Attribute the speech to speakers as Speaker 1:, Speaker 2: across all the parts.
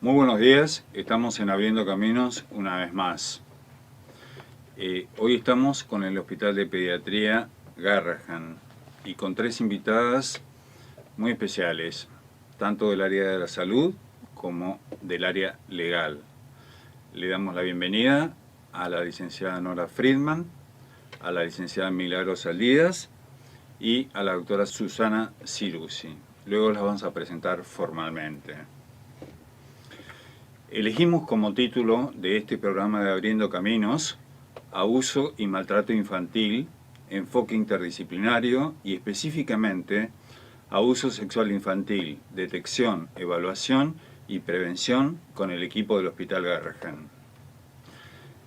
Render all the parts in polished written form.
Speaker 1: Muy buenos días, estamos en Abriendo Caminos una vez más. Hoy estamos con el Hospital de Pediatría Garrahan y con tres invitadas muy especiales, tanto del área de la salud como del área legal. Le damos la bienvenida a la licenciada Nora Friedman, a la licenciada Milagros Saldías y a la doctora Susana Cirusi. Luego las vamos a presentar formalmente. Elegimos como título de este programa de Abriendo Caminos, Abuso y Maltrato Infantil, Enfoque Interdisciplinario y específicamente Abuso Sexual Infantil, Detección, Evaluación y Prevención con el equipo del Hospital Garrahan.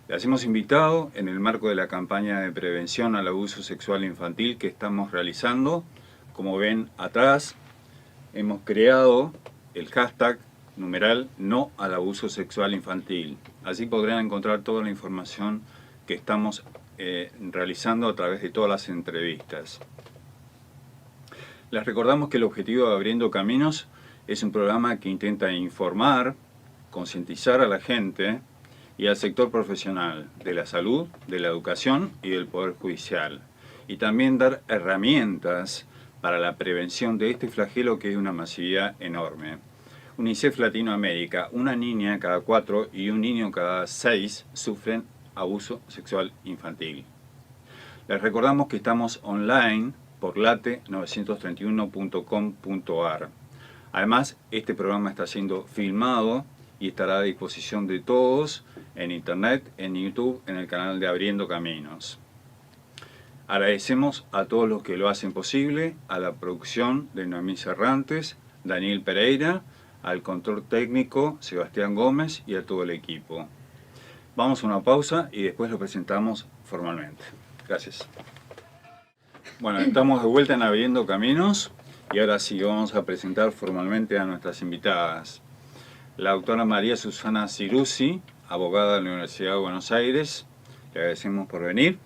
Speaker 1: Las hemos invitado en el marco de la campaña de prevención al abuso sexual infantil que estamos realizando. Como ven atrás, hemos creado el hashtag numeral no al abuso sexual infantil. Así podrán encontrar toda la información que estamos realizando a través de todas las entrevistas. Les recordamos que el objetivo de Abriendo Caminos es un programa que intenta informar, concientizar a la gente y al sector profesional de la salud, de la educación y del Poder Judicial. Y también dar herramientas para la prevención de este flagelo que es de una masividad enorme. UNICEF Latinoamérica, una niña cada 4 y un niño cada 6 sufren abuso sexual infantil. Les recordamos que estamos online por late931.com.ar. Además, este programa está siendo filmado y estará a disposición de todos en internet, en YouTube, en el canal de Abriendo Caminos. Agradecemos a todos los que lo hacen posible, a la producción de Noemí Cerrantes, Daniel Pereira, al control técnico Sebastián Gómez y a todo el equipo. Vamos a una pausa y después lo presentamos formalmente. Gracias. Bueno, estamos de vuelta en Abriendo Caminos y ahora sí vamos a presentar formalmente a nuestras invitadas. La doctora María Susana Cirusi, abogada de la Universidad de Buenos Aires, le agradecemos por venir.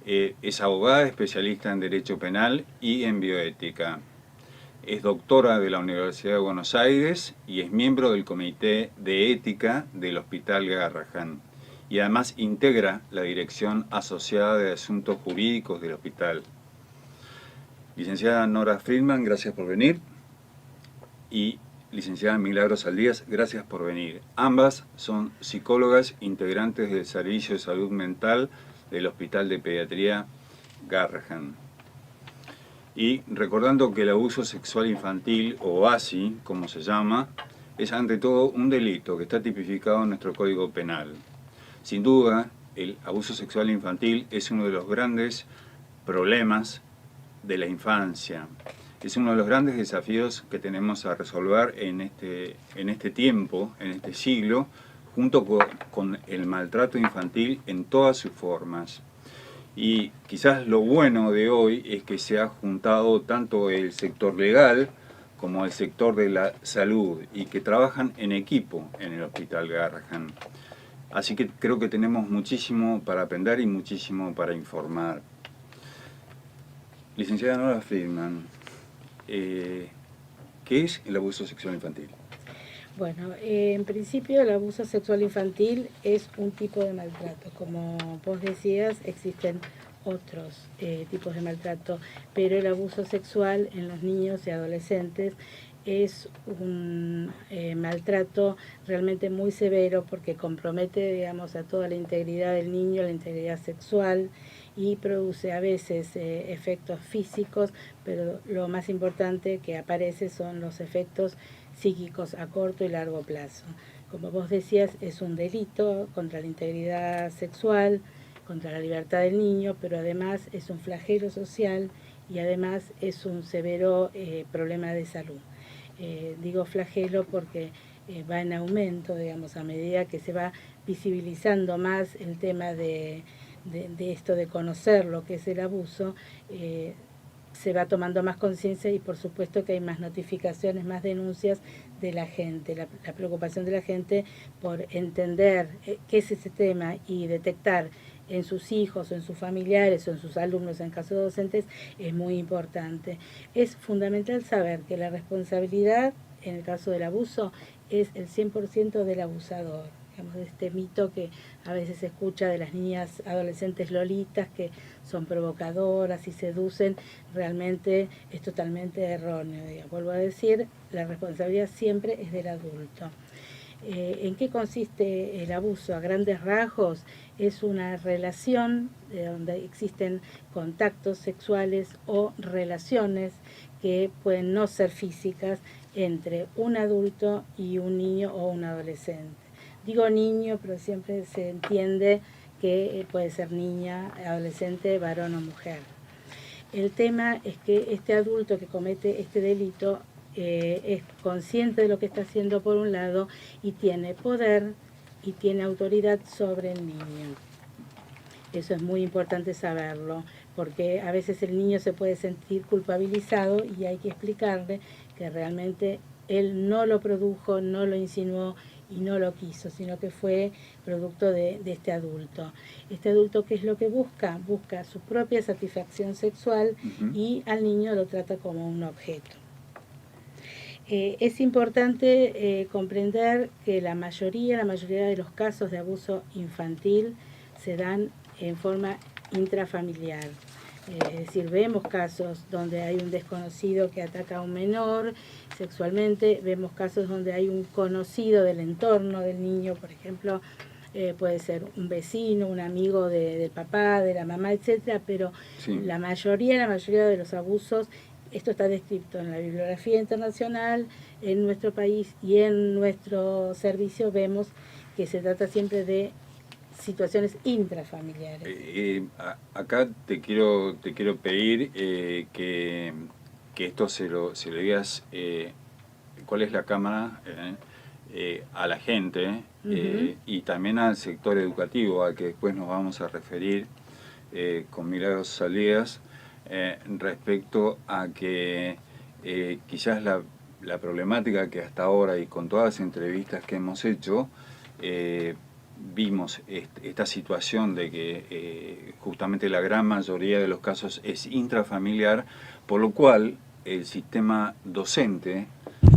Speaker 1: Es abogada especialista en Derecho Penal y en Bioética. Es doctora de la Universidad de Buenos Aires y es miembro del Comité de Ética del Hospital Garrahan. Y además integra la Dirección Asociada de Asuntos Jurídicos del Hospital. Licenciada Nora Friedman, gracias por venir. Y licenciada Milagros Saldías, gracias por venir. Ambas son psicólogas integrantes del Servicio de Salud Mental del Hospital de Pediatría Garrahan. Y recordando que el abuso sexual infantil, o ASI, como se llama, es ante todo un delito que está tipificado en nuestro Código Penal. Sin duda, el abuso sexual infantil es uno de los grandes problemas de la infancia. Es uno de los grandes desafíos que tenemos a resolver en este tiempo, en este siglo, junto con el maltrato infantil en todas sus formas. Y quizás lo bueno de hoy es que se ha juntado tanto el sector legal como el sector de la salud y que trabajan en equipo en el Hospital Garrahan. Así que creo que tenemos muchísimo para aprender y muchísimo para informar. Licenciada Nora Friedman, ¿qué es el abuso sexual infantil?
Speaker 2: Bueno, en principio el abuso sexual infantil es un tipo de maltrato. Como vos decías, existen otros tipos de maltrato, pero el abuso sexual en los niños y adolescentes es un maltrato realmente muy severo porque compromete, digamos, a toda la integridad del niño, la integridad sexual, y produce a veces efectos físicos, pero lo más importante que aparece son los efectos psíquicos a corto y largo plazo. Como vos decías, es un delito contra la integridad sexual, contra la libertad del niño, pero además es un flagelo social y además es un severo problema de salud. Digo flagelo porque va en aumento, digamos, a medida que se va visibilizando más el tema de esto de conocer lo que es el abuso, se va tomando más conciencia y por supuesto que hay más notificaciones, más denuncias de la gente, la preocupación de la gente por entender qué es ese tema y detectar en sus hijos o en sus familiares o en sus alumnos en caso de docentes es muy importante. Es fundamental saber que la responsabilidad en el caso del abuso es el 100% del abusador. Digamos, este mito que a veces se escucha de las niñas adolescentes lolitas que son provocadoras y seducen, realmente es totalmente erróneo. Digamos. Vuelvo a decir, la responsabilidad siempre es del adulto. ¿En qué consiste el abuso? A grandes rasgos es una relación donde existen contactos sexuales o relaciones que pueden no ser físicas entre un adulto y un niño o un adolescente. Digo niño, pero siempre se entiende que puede ser niña, adolescente, varón o mujer. El tema es que este adulto que comete este delito es consciente de lo que está haciendo por un lado y tiene poder y tiene autoridad sobre el niño. Eso es muy importante saberlo, porque a veces el niño se puede sentir culpabilizado y hay que explicarle que realmente él no lo produjo, no lo insinuó y no lo quiso, sino que fue producto de este adulto. Este adulto, ¿qué es lo que busca? Busca su propia satisfacción sexual y al niño lo trata como un objeto. Es importante comprender que la mayoría de los casos de abuso infantil se dan en forma intrafamiliar. Es decir, vemos casos donde hay un desconocido que ataca a un menor sexualmente, vemos casos donde hay un conocido del entorno del niño, por ejemplo, puede ser un vecino, un amigo del papá, de la mamá, etcétera, pero sí. La mayoría de los abusos, esto está descrito en la bibliografía internacional, en nuestro país y en nuestro servicio vemos que se trata siempre de situaciones intrafamiliares.
Speaker 1: Acá te quiero pedir que esto se lo digas, cuál es la cámara a la gente y también al sector educativo, al que después nos vamos a referir con Milagros Salidas, respecto a que quizás la problemática que hasta ahora y con todas las entrevistas que hemos hecho, vimos esta situación de que justamente la gran mayoría de los casos es intrafamiliar, por lo cual el sistema docente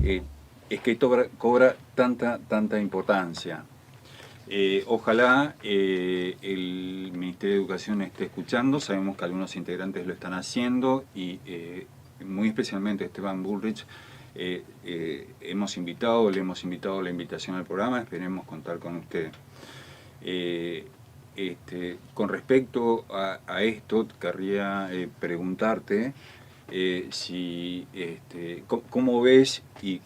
Speaker 1: es que cobra tanta importancia. Ojalá el Ministerio de Educación esté escuchando, sabemos que algunos integrantes lo están haciendo y muy especialmente Esteban Bullrich, le hemos invitado la invitación al programa, esperemos contar con usted. Con respecto a esto, querría preguntarte si cómo ves y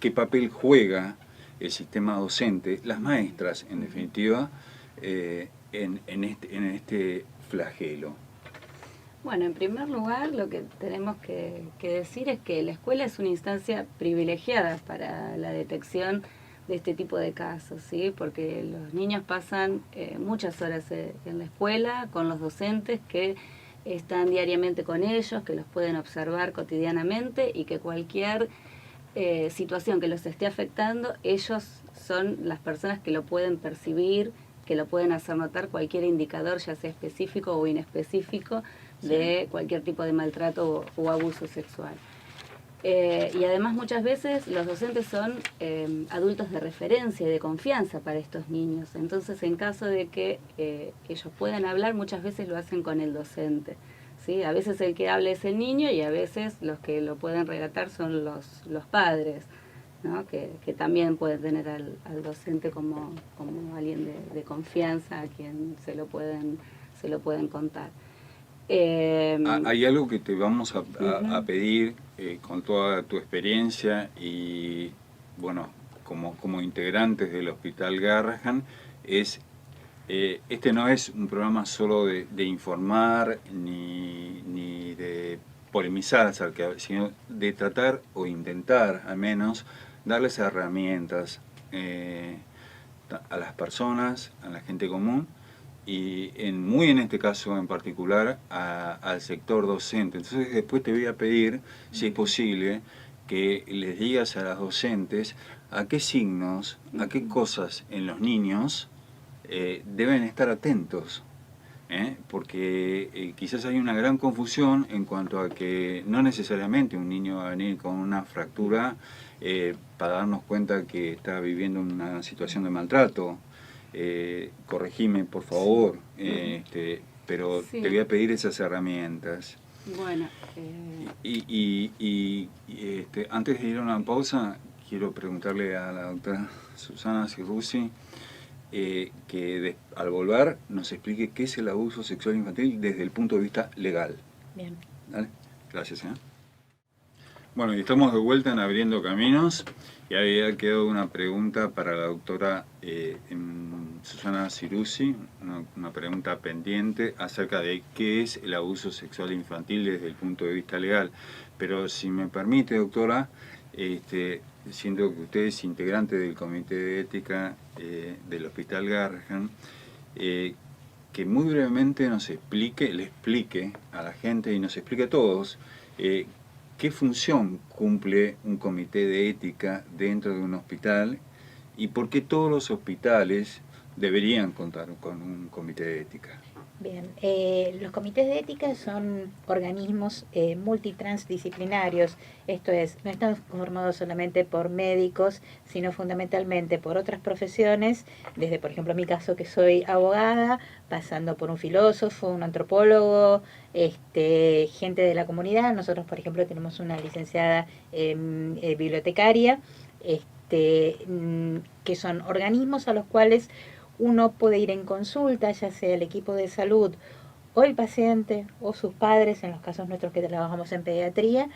Speaker 1: qué papel juega el sistema docente, las maestras en definitiva, en este flagelo.
Speaker 3: Bueno, en primer lugar, lo que tenemos que decir es que la escuela es una instancia privilegiada para la detección de este tipo de casos, ¿sí? Porque los niños pasan muchas horas en la escuela con los docentes que están diariamente con ellos, que los pueden observar cotidianamente y que cualquier situación que los esté afectando, ellos son las personas que lo pueden percibir, que lo pueden hacer notar, cualquier indicador, ya sea específico o inespecífico, de cualquier tipo de maltrato o abuso sexual. Y además muchas veces los docentes son adultos de referencia y de confianza para estos niños. Entonces, en caso de que ellos puedan hablar, muchas veces lo hacen con el docente, ¿sí? A veces el que habla es el niño y a veces los que lo pueden relatar son los padres, ¿no? Que también pueden tener al docente como alguien de confianza a quien se lo pueden contar.
Speaker 1: Hay algo que te vamos a pedir con toda tu experiencia y, bueno, como integrantes del Hospital Garrahan, es este no es un programa solo de informar ni de polemizar acerca, sino de tratar o intentar al menos darles herramientas a las personas, a la gente común, y muy en este caso en particular al sector docente. Entonces después te voy a pedir, si es posible, que les digas a las docentes a qué signos, a qué cosas en los niños deben estar atentos porque quizás hay una gran confusión en cuanto a que no necesariamente un niño va a venir con una fractura para darnos cuenta que está viviendo una situación de maltrato. Corregime, por favor, pero
Speaker 3: Sí.
Speaker 1: te voy a pedir esas herramientas.
Speaker 3: Bueno,
Speaker 1: Antes de ir a una pausa, quiero preguntarle a la doctora Susana Cirrusi que al volver nos explique qué es el abuso sexual infantil desde el punto de vista legal.
Speaker 2: Bien.
Speaker 1: ¿Dale? Gracias. Bueno, y estamos de vuelta en Abriendo Caminos y había quedado una pregunta para la doctora Susana Cirrusi, una pregunta pendiente acerca de qué es el abuso sexual infantil desde el punto de vista legal. Pero si me permite, doctora, siendo que usted es integrante del Comité de Ética del Hospital Garrahan, que muy brevemente nos explique, le explique a la gente y nos explique a todos qué función cumple un comité de ética dentro de un hospital y por qué todos los hospitales deberían contar con un comité de ética.
Speaker 2: Bien, los comités de ética son organismos multitransdisciplinarios, esto es, no están conformados solamente por médicos, sino fundamentalmente por otras profesiones, desde por ejemplo mi caso que soy abogada, pasando por un filósofo, un antropólogo, gente de la comunidad. Nosotros por ejemplo tenemos una licenciada bibliotecaria, que son organismos a los cuales uno puede ir en consulta, ya sea el equipo de salud o el paciente o sus padres, en los casos nuestros que trabajamos en pediatría,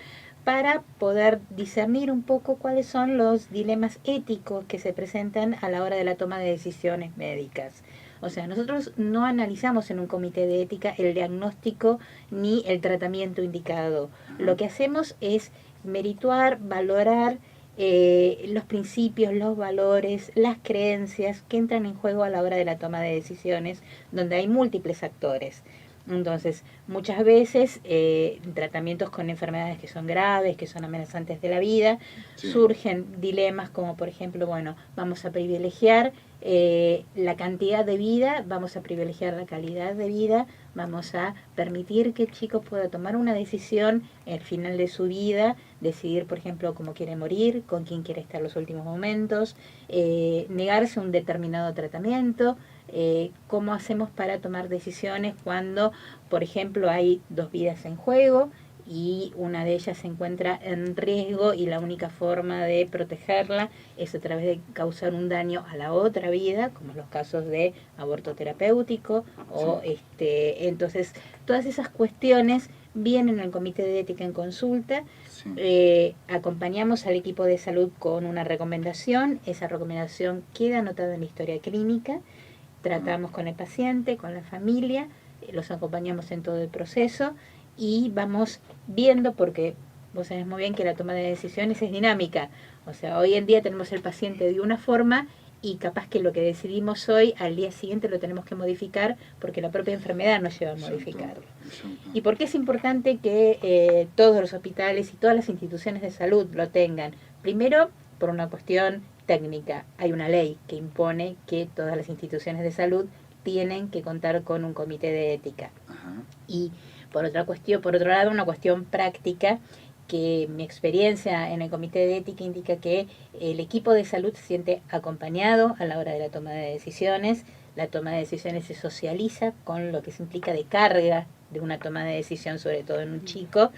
Speaker 2: para poder discernir un poco cuáles son los dilemas éticos que se presentan a la hora de la toma de decisiones médicas. O sea, nosotros no analizamos en un comité de ética el diagnóstico ni el tratamiento indicado. Lo que hacemos es merituar, valorar los principios, los valores, las creencias que entran en juego a la hora de la toma de decisiones, donde hay múltiples actores. Entonces, muchas veces tratamientos con enfermedades que son graves, que son amenazantes de la vida, surgen dilemas como por ejemplo, bueno, vamos a privilegiar la cantidad de vida, vamos a privilegiar la calidad de vida, vamos a permitir que el chico pueda tomar una decisión al final de su vida, decidir por ejemplo cómo quiere morir, con quién quiere estar los últimos momentos, negarse a un determinado tratamiento. Cómo hacemos para tomar decisiones cuando, por ejemplo, hay dos vidas en juego y una de ellas se encuentra en riesgo y la única forma de protegerla es a través de causar un daño a la otra vida, como los casos de aborto terapéutico, o entonces todas esas cuestiones vienen al comité de ética en consulta. Acompañamos al equipo de salud con una recomendación, esa recomendación queda anotada en la historia clínica. Tratamos con el paciente, con la familia, los acompañamos en todo el proceso y vamos viendo, porque vos sabés muy bien que la toma de decisiones es dinámica. O sea, hoy en día tenemos el paciente de una forma y capaz que lo que decidimos hoy, al día siguiente lo tenemos que modificar porque la propia enfermedad nos lleva a modificarlo. ¿Y por qué es importante que todos los hospitales y todas las instituciones de salud lo tengan? Primero, por una cuestión técnica. Hay una ley que impone que todas las instituciones de salud tienen que contar con un comité de ética. Y por otro lado, una cuestión práctica, que mi experiencia en el comité de ética indica que el equipo de salud se siente acompañado a la hora de la toma de decisiones. La toma de decisiones se socializa con lo que se implica de carga de una toma de decisión, sobre todo en un chico.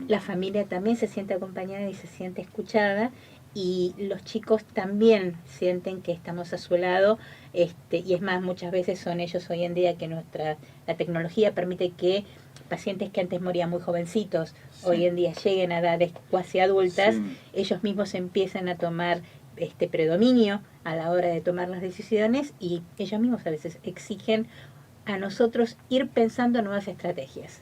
Speaker 2: La familia también se siente acompañada y se siente escuchada, y los chicos también sienten que estamos a su lado, y es más, muchas veces son ellos hoy en día que la tecnología permite que pacientes que antes morían muy jovencitos, hoy en día lleguen a edades cuasi adultas, ellos mismos empiezan a tomar predominio a la hora de tomar las decisiones, y ellos mismos a veces exigen a nosotros ir pensando nuevas estrategias.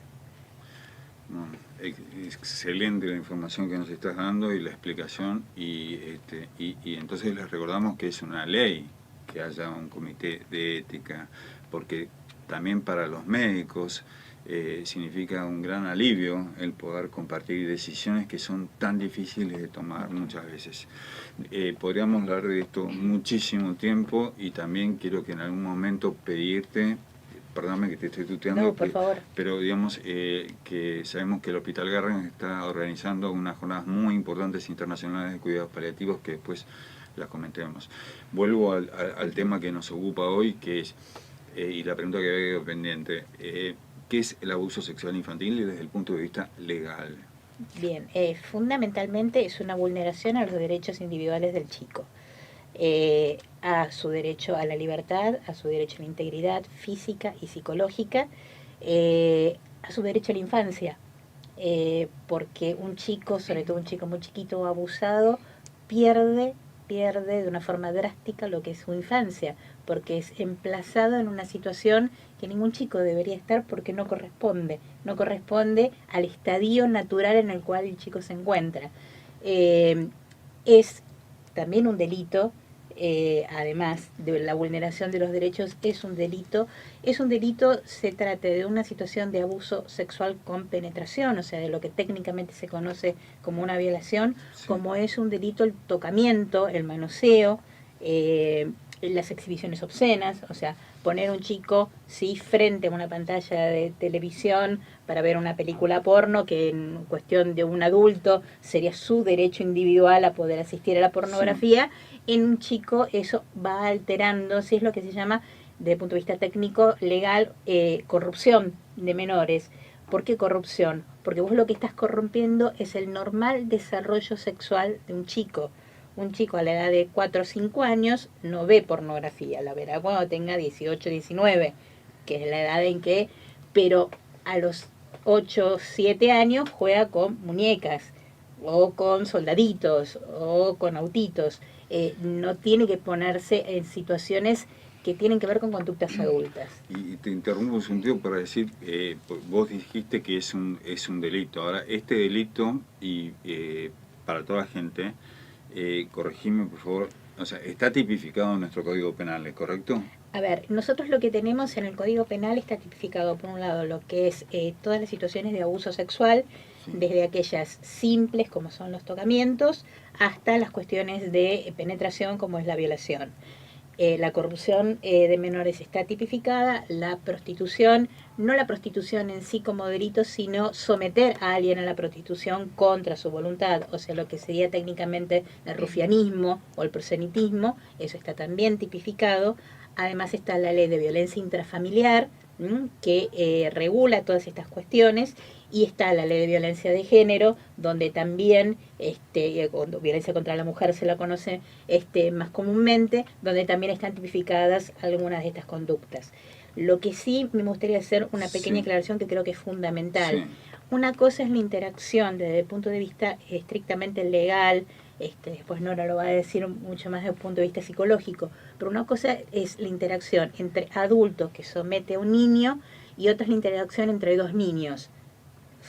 Speaker 1: Excelente la información que nos estás dando y la explicación, y entonces les recordamos que es una ley que haya un comité de ética, porque también para los médicos significa un gran alivio el poder compartir decisiones que son tan difíciles de tomar muchas veces. Podríamos hablar de esto muchísimo tiempo, y también quiero que en algún momento pedirte perdóname que te estoy tuteando,
Speaker 2: No, por favor.
Speaker 1: pero digamos que sabemos que el Hospital Garrahan está organizando unas jornadas muy importantes internacionales de cuidados paliativos que después las comentemos. Vuelvo al tema que nos ocupa hoy, que es, y la pregunta que había quedado pendiente, ¿qué es el abuso sexual infantil desde el punto de vista legal?
Speaker 4: Bien, fundamentalmente es una vulneración a los derechos individuales del chico, a su derecho a la libertad, a su derecho a la integridad física y psicológica, a su derecho a la infancia, porque un chico, sobre todo un chico muy chiquito abusado, pierde de una forma drástica lo que es su infancia, porque es emplazado en una situación que ningún chico debería estar porque no corresponde al estadio natural en el cual el chico se encuentra. Es también un delito, además de la vulneración de los derechos, es un delito, se trata de una situación de abuso sexual con penetración, o sea, de lo que técnicamente se conoce como una violación,
Speaker 1: Sí.
Speaker 4: como es un delito el tocamiento, el manoseo, las exhibiciones obscenas, o sea, poner un chico frente a una pantalla de televisión para ver una película porno, que en cuestión de un adulto sería su derecho individual a poder asistir a la pornografía, en un chico eso va alterando, si es lo que se llama, desde el punto de vista técnico, legal, corrupción de menores. ¿Por qué corrupción? Porque vos lo que estás corrompiendo es el normal desarrollo sexual de un chico. Un chico a la edad de 4 o 5 años no ve pornografía, la verá cuando tenga 18, 19, que es la edad en que, pero a los 8, 7 años juega con muñecas, o con soldaditos, o con autitos. No tiene que ponerse en situaciones que tienen que ver con conductas adultas.
Speaker 1: Y te interrumpo un sentido para decir, vos dijiste que es un delito. Ahora, este delito, y para toda la gente, corregime por favor, o sea, está tipificado en nuestro Código Penal, ¿es correcto?
Speaker 4: A ver, nosotros lo que tenemos en el Código Penal está tipificado, por un lado, lo que es todas las situaciones de abuso sexual,
Speaker 1: Sí.
Speaker 4: desde aquellas simples, como son los tocamientos, hasta las cuestiones de penetración, como es la violación. La corrupción de menores está tipificada, la prostitución, no la prostitución en sí como delito, sino someter a alguien a la prostitución contra su voluntad, o sea, lo que sería técnicamente el rufianismo o el prosenitismo, eso está también tipificado. Además está la ley de violencia intrafamiliar, que regula todas estas cuestiones, y está la ley de violencia de género, donde también, cuando violencia contra la mujer se la conoce más comúnmente, donde también están tipificadas algunas de estas conductas. Lo que sí me gustaría hacer una pequeña aclaración que creo que es fundamental.
Speaker 1: Sí.
Speaker 4: Una cosa es la interacción desde el punto de vista estrictamente legal, después Nora lo va a decir mucho más desde el punto de vista psicológico, pero una cosa es la interacción entre adultos que somete a un niño y otra es la interacción entre dos niños,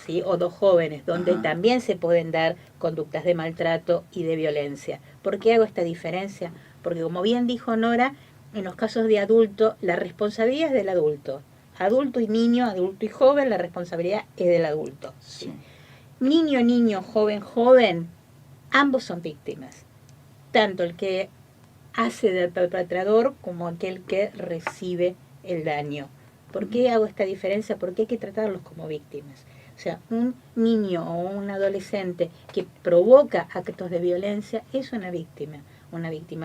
Speaker 4: ¿sí? O dos jóvenes, donde
Speaker 1: Ajá.
Speaker 4: también se pueden dar conductas de maltrato y de violencia. ¿Por qué hago esta diferencia? Porque como bien dijo Nora, en los casos de adulto, la responsabilidad es del adulto. Adulto y niño, adulto y joven, la responsabilidad es del adulto.
Speaker 1: Sí.
Speaker 4: Niño, niño, joven, joven, ambos son víctimas. Tanto el que hace del perpetrador como aquel que recibe el daño. ¿Por qué hago esta diferencia? Porque hay que tratarlos como víctimas. O sea, un niño o un adolescente que provoca actos de violencia es una víctima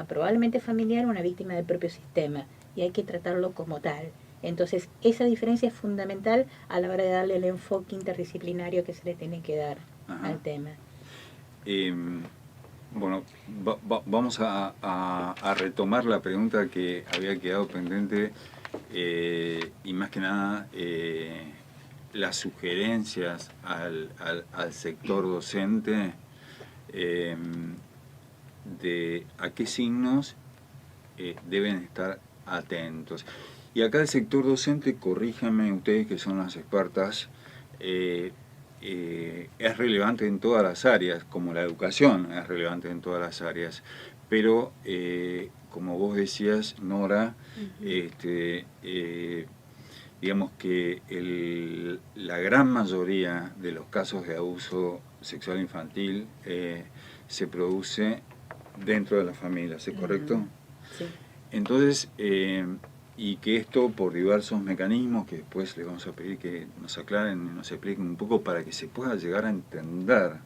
Speaker 4: probablemente familiar, una víctima del propio sistema, y hay que tratarlo como tal. Entonces, esa diferencia es fundamental a la hora de darle el enfoque interdisciplinario que se le tiene que dar al tema.
Speaker 1: Bueno, vamos a retomar la pregunta que había quedado pendiente, y más que nada las sugerencias al sector docente de a qué signos deben estar atentos. Y acá el sector docente, corríjanme ustedes que son las expertas, es relevante en todas las áreas, como la educación es relevante en todas las áreas, pero como vos decías, Nora, digamos que la gran mayoría de los casos de abuso sexual infantil se produce dentro de las familias, ¿es correcto?
Speaker 4: Sí.
Speaker 1: Entonces, y que esto por diversos mecanismos que después les vamos a pedir que nos aclaren y nos expliquen un poco para que se pueda llegar a entender,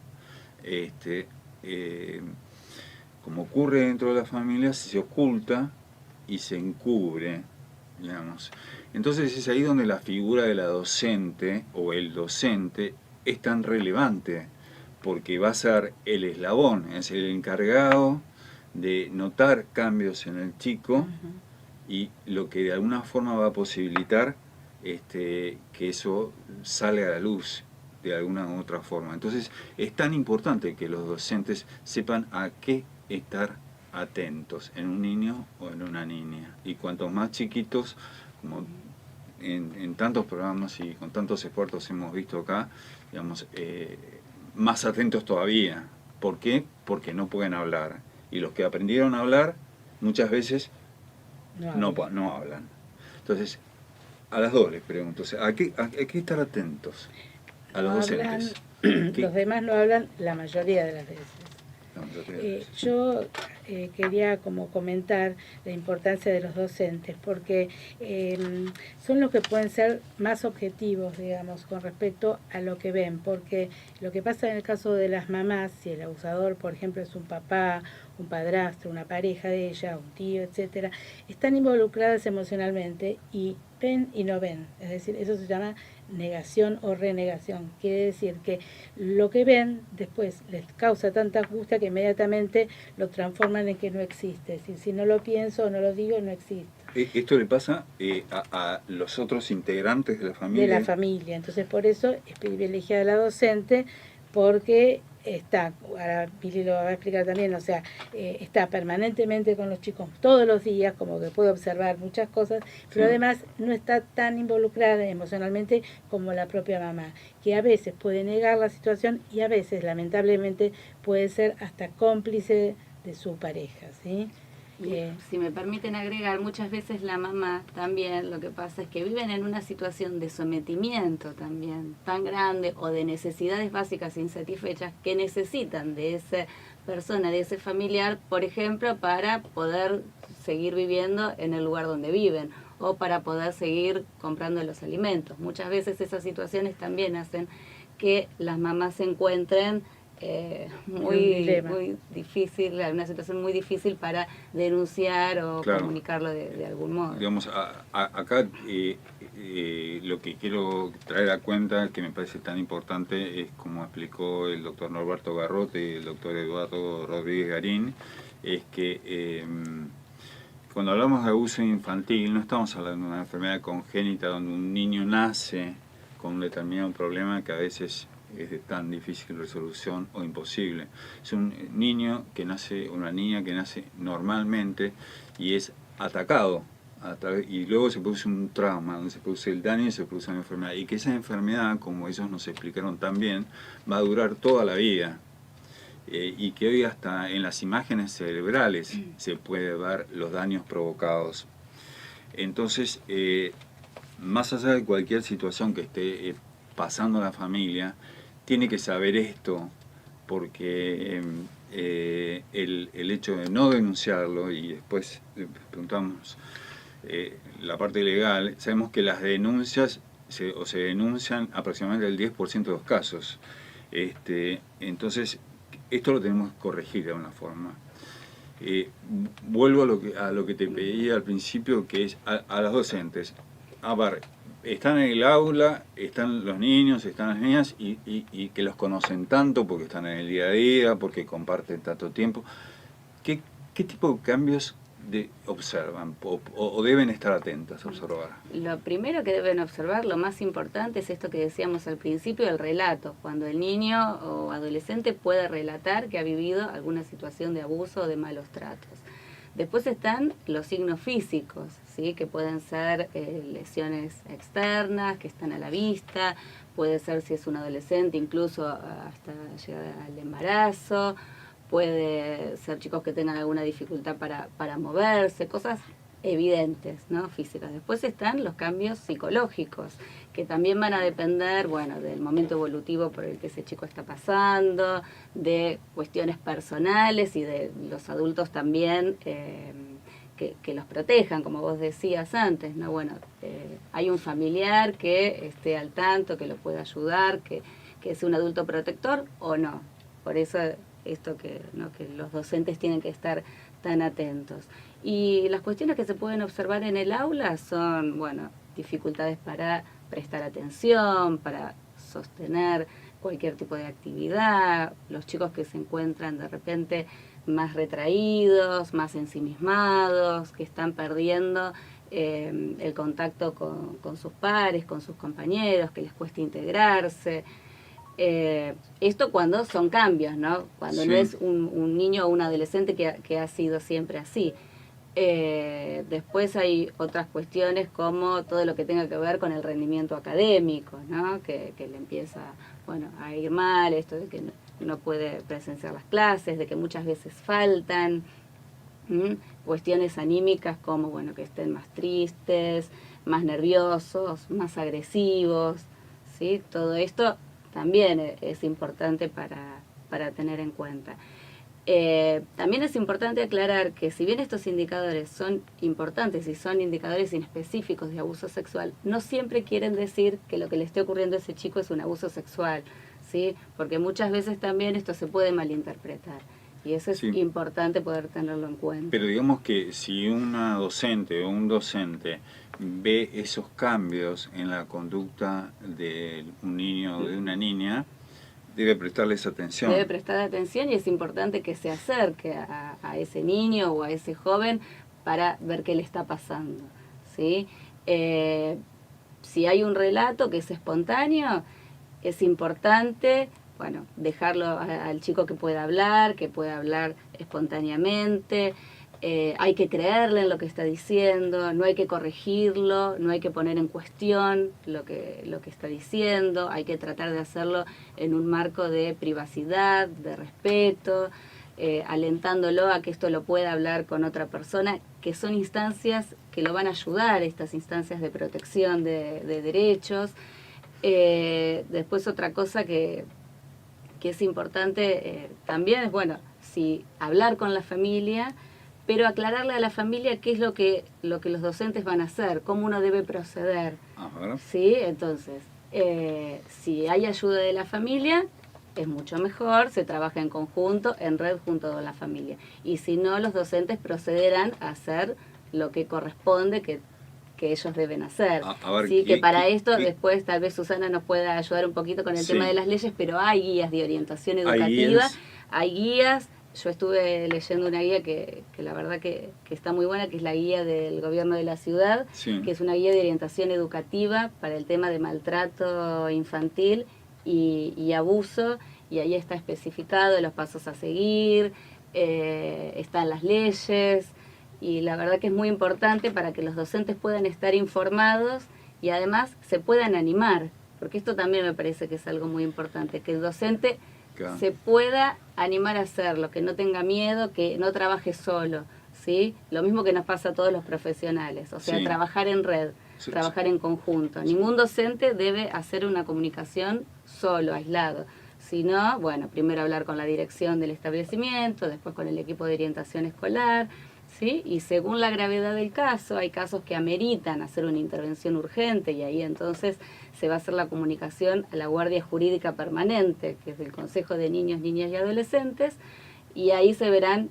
Speaker 1: como ocurre dentro de las familias, se oculta y se encubre, digamos. Entonces es ahí donde la figura de la docente o el docente es tan relevante, porque va a ser el eslabón, es el encargado de notar cambios en el chico y lo que de alguna forma va a posibilitar que eso salga a la luz de alguna u otra forma. Entonces es tan importante que los docentes sepan a qué estar atentos en un niño o en una niña. Y cuanto más chiquitos, como en tantos programas y con tantos esfuerzos hemos visto acá, digamos, más atentos todavía. ¿Por qué? Porque no pueden hablar. Y los que aprendieron a hablar, muchas veces no hablan. Entonces, a las dos les pregunto, o sea, ¿a qué estar atentos? A los docentes.
Speaker 2: Los demás no hablan la mayoría de las veces. Yo quería como comentar la importancia de los docentes, porque son los que pueden ser más objetivos, digamos, con respecto a lo que ven, porque lo que pasa en el caso de las mamás, si el abusador, por ejemplo, es un papá, un padrastro, una pareja de ella, un tío, etcétera, están involucradas emocionalmente y ven y no ven, es decir, eso se llama negación o renegación. Quiere decir que lo que ven después les causa tanta angustia que inmediatamente lo transforman en que no existe. Es decir, si no lo pienso o no lo digo, no existe.
Speaker 1: ¿Esto le pasa a los otros integrantes de la familia?
Speaker 2: De la familia. Entonces, por eso es privilegiada la docente, porque está, ahora Pili lo va a explicar también, o sea, está permanentemente con los chicos todos los días, como que puede observar muchas cosas, pero además no está tan involucrada emocionalmente como la propia mamá, que a veces puede negar la situación y a veces, lamentablemente, puede ser hasta cómplice de su pareja, ¿sí?
Speaker 3: Si me permiten agregar, muchas veces la mamá también, lo que pasa es que viven en una situación de sometimiento también tan grande, o de necesidades básicas insatisfechas, que necesitan de esa persona, de ese familiar, por ejemplo, para poder seguir viviendo en el lugar donde viven, o para poder seguir comprando los alimentos. Muchas veces esas situaciones también hacen que las mamás se encuentren muy difícil, una situación muy difícil para denunciar o comunicarlo de algún modo.
Speaker 1: Digamos, acá lo que quiero traer a cuenta, que me parece tan importante, es como explicó el doctor Norberto Garrote y el doctor Eduardo Rodríguez Garín, es que cuando hablamos de abuso infantil no estamos hablando de una enfermedad congénita donde un niño nace con un determinado problema que a veces es de tan difícil resolución o imposible. Es un niño que nace, una niña que nace normalmente y es atacado y luego se produce un trauma, donde se produce el daño y se produce una enfermedad. Y que esa enfermedad, como ellos nos explicaron también, va a durar toda la vida. Y que hoy hasta en las imágenes cerebrales se puede ver los daños provocados. Entonces, más allá de cualquier situación que esté pasando a la familia, tiene que saber esto, porque el hecho de no denunciarlo, y después preguntamos la parte legal, sabemos que las denuncias se denuncian aproximadamente el 10% de los casos. Entonces, esto lo tenemos que corregir de alguna forma. Vuelvo a lo que te pedí al principio, que es a las docentes. A ver, están en el aula, están los niños, están las niñas, y que los conocen tanto porque están en el día a día, porque comparten tanto tiempo. ¿Qué tipo de cambios observan o deben estar atentas a observar?
Speaker 3: Lo primero que deben observar, lo más importante, es esto que decíamos al principio, el relato. Cuando el niño o adolescente puede relatar que ha vivido alguna situación de abuso o de malos tratos. Después están los signos físicos, ¿sí? Que pueden ser lesiones externas, que están a la vista, puede ser, si es un adolescente, incluso hasta llegar al embarazo, puede ser chicos que tengan alguna dificultad para moverse, cosas evidentes, ¿no? Físicas. Después están los cambios psicológicos, que también van a depender, bueno, del momento evolutivo por el que ese chico está pasando, de cuestiones personales y de los adultos también que los protejan, como vos decías antes, ¿no? Bueno, hay un familiar que esté al tanto, que lo pueda ayudar, que es un adulto protector o no. Por eso esto que los docentes tienen que estar tan atentos. Y las cuestiones que se pueden observar en el aula son, bueno, dificultades para prestar atención, para sostener cualquier tipo de actividad, los chicos que se encuentran de repente más retraídos, más ensimismados, que están perdiendo el contacto con sus pares, con sus compañeros, que les cuesta integrarse. Esto cuando son cambios, ¿no? Cuando
Speaker 1: Sí.
Speaker 3: no es un niño o un adolescente que ha sido siempre así. Después hay otras cuestiones como todo lo que tenga que ver con el rendimiento académico, ¿no? Que le empieza, bueno, a ir mal, esto de que no puede presenciar las clases, de que muchas veces faltan. Cuestiones anímicas como, bueno, que estén más tristes, más nerviosos, más agresivos, ¿sí? Todo esto también es importante para tener en cuenta. También es importante aclarar que si bien estos indicadores son importantes y son indicadores inespecíficos de abuso sexual, no siempre quieren decir que lo que le esté ocurriendo a ese chico es un abuso sexual, ¿sí? Porque muchas veces también esto se puede malinterpretar y eso es
Speaker 1: Sí.
Speaker 3: importante poder tenerlo en cuenta.
Speaker 1: Pero digamos que si una docente o un docente ve esos cambios en la conducta de un niño o de una niña, debe prestarles atención.
Speaker 3: Debe prestar atención y es importante que se acerque a ese niño o a ese joven para ver qué le está pasando, ¿sí? Si hay un relato que es espontáneo, es importante, bueno, dejarlo al chico que pueda hablar espontáneamente. Hay que creerle en lo que está diciendo, no hay que corregirlo, no hay que poner en cuestión lo que está diciendo, hay que tratar de hacerlo en un marco de privacidad, de respeto, alentándolo a que esto lo pueda hablar con otra persona, que son instancias que lo van a ayudar, estas instancias de protección de derechos. Después otra cosa que es importante también es, bueno, si hablar con la familia, pero aclararle a la familia qué es lo que los docentes van a hacer, cómo uno debe proceder. ¿Sí? Entonces, si hay ayuda de la familia, es mucho mejor, se trabaja en conjunto, en red junto con la familia. Y si no, los docentes procederán a hacer lo que corresponde que ellos deben hacer. Sí, que para esto después tal vez Susana nos pueda ayudar un poquito con el tema de las leyes, pero hay guías de orientación educativa, hay guías. Yo estuve leyendo una guía que la verdad que está muy buena, que es la guía del gobierno de la ciudad, que es una guía de orientación educativa para el tema de maltrato infantil y abuso, y ahí está especificado los pasos a seguir, están las leyes, y la verdad que es muy importante para que los docentes puedan estar informados y además se puedan animar, porque esto también me parece que es algo muy importante, que el docente se pueda animar a hacerlo, que no tenga miedo, que no trabaje solo, ¿sí? Lo mismo que nos pasa a todos los profesionales, o sea, trabajar en red, trabajar en conjunto. Ningún docente debe hacer una comunicación solo, aislado, sino, bueno, primero hablar con la dirección del establecimiento, después con el equipo de orientación escolar, ¿sí? Y según la gravedad del caso, hay casos que ameritan hacer una intervención urgente y ahí entonces se va a hacer la comunicación a la Guardia Jurídica Permanente, que es el Consejo de Niños, Niñas y Adolescentes, y ahí se verán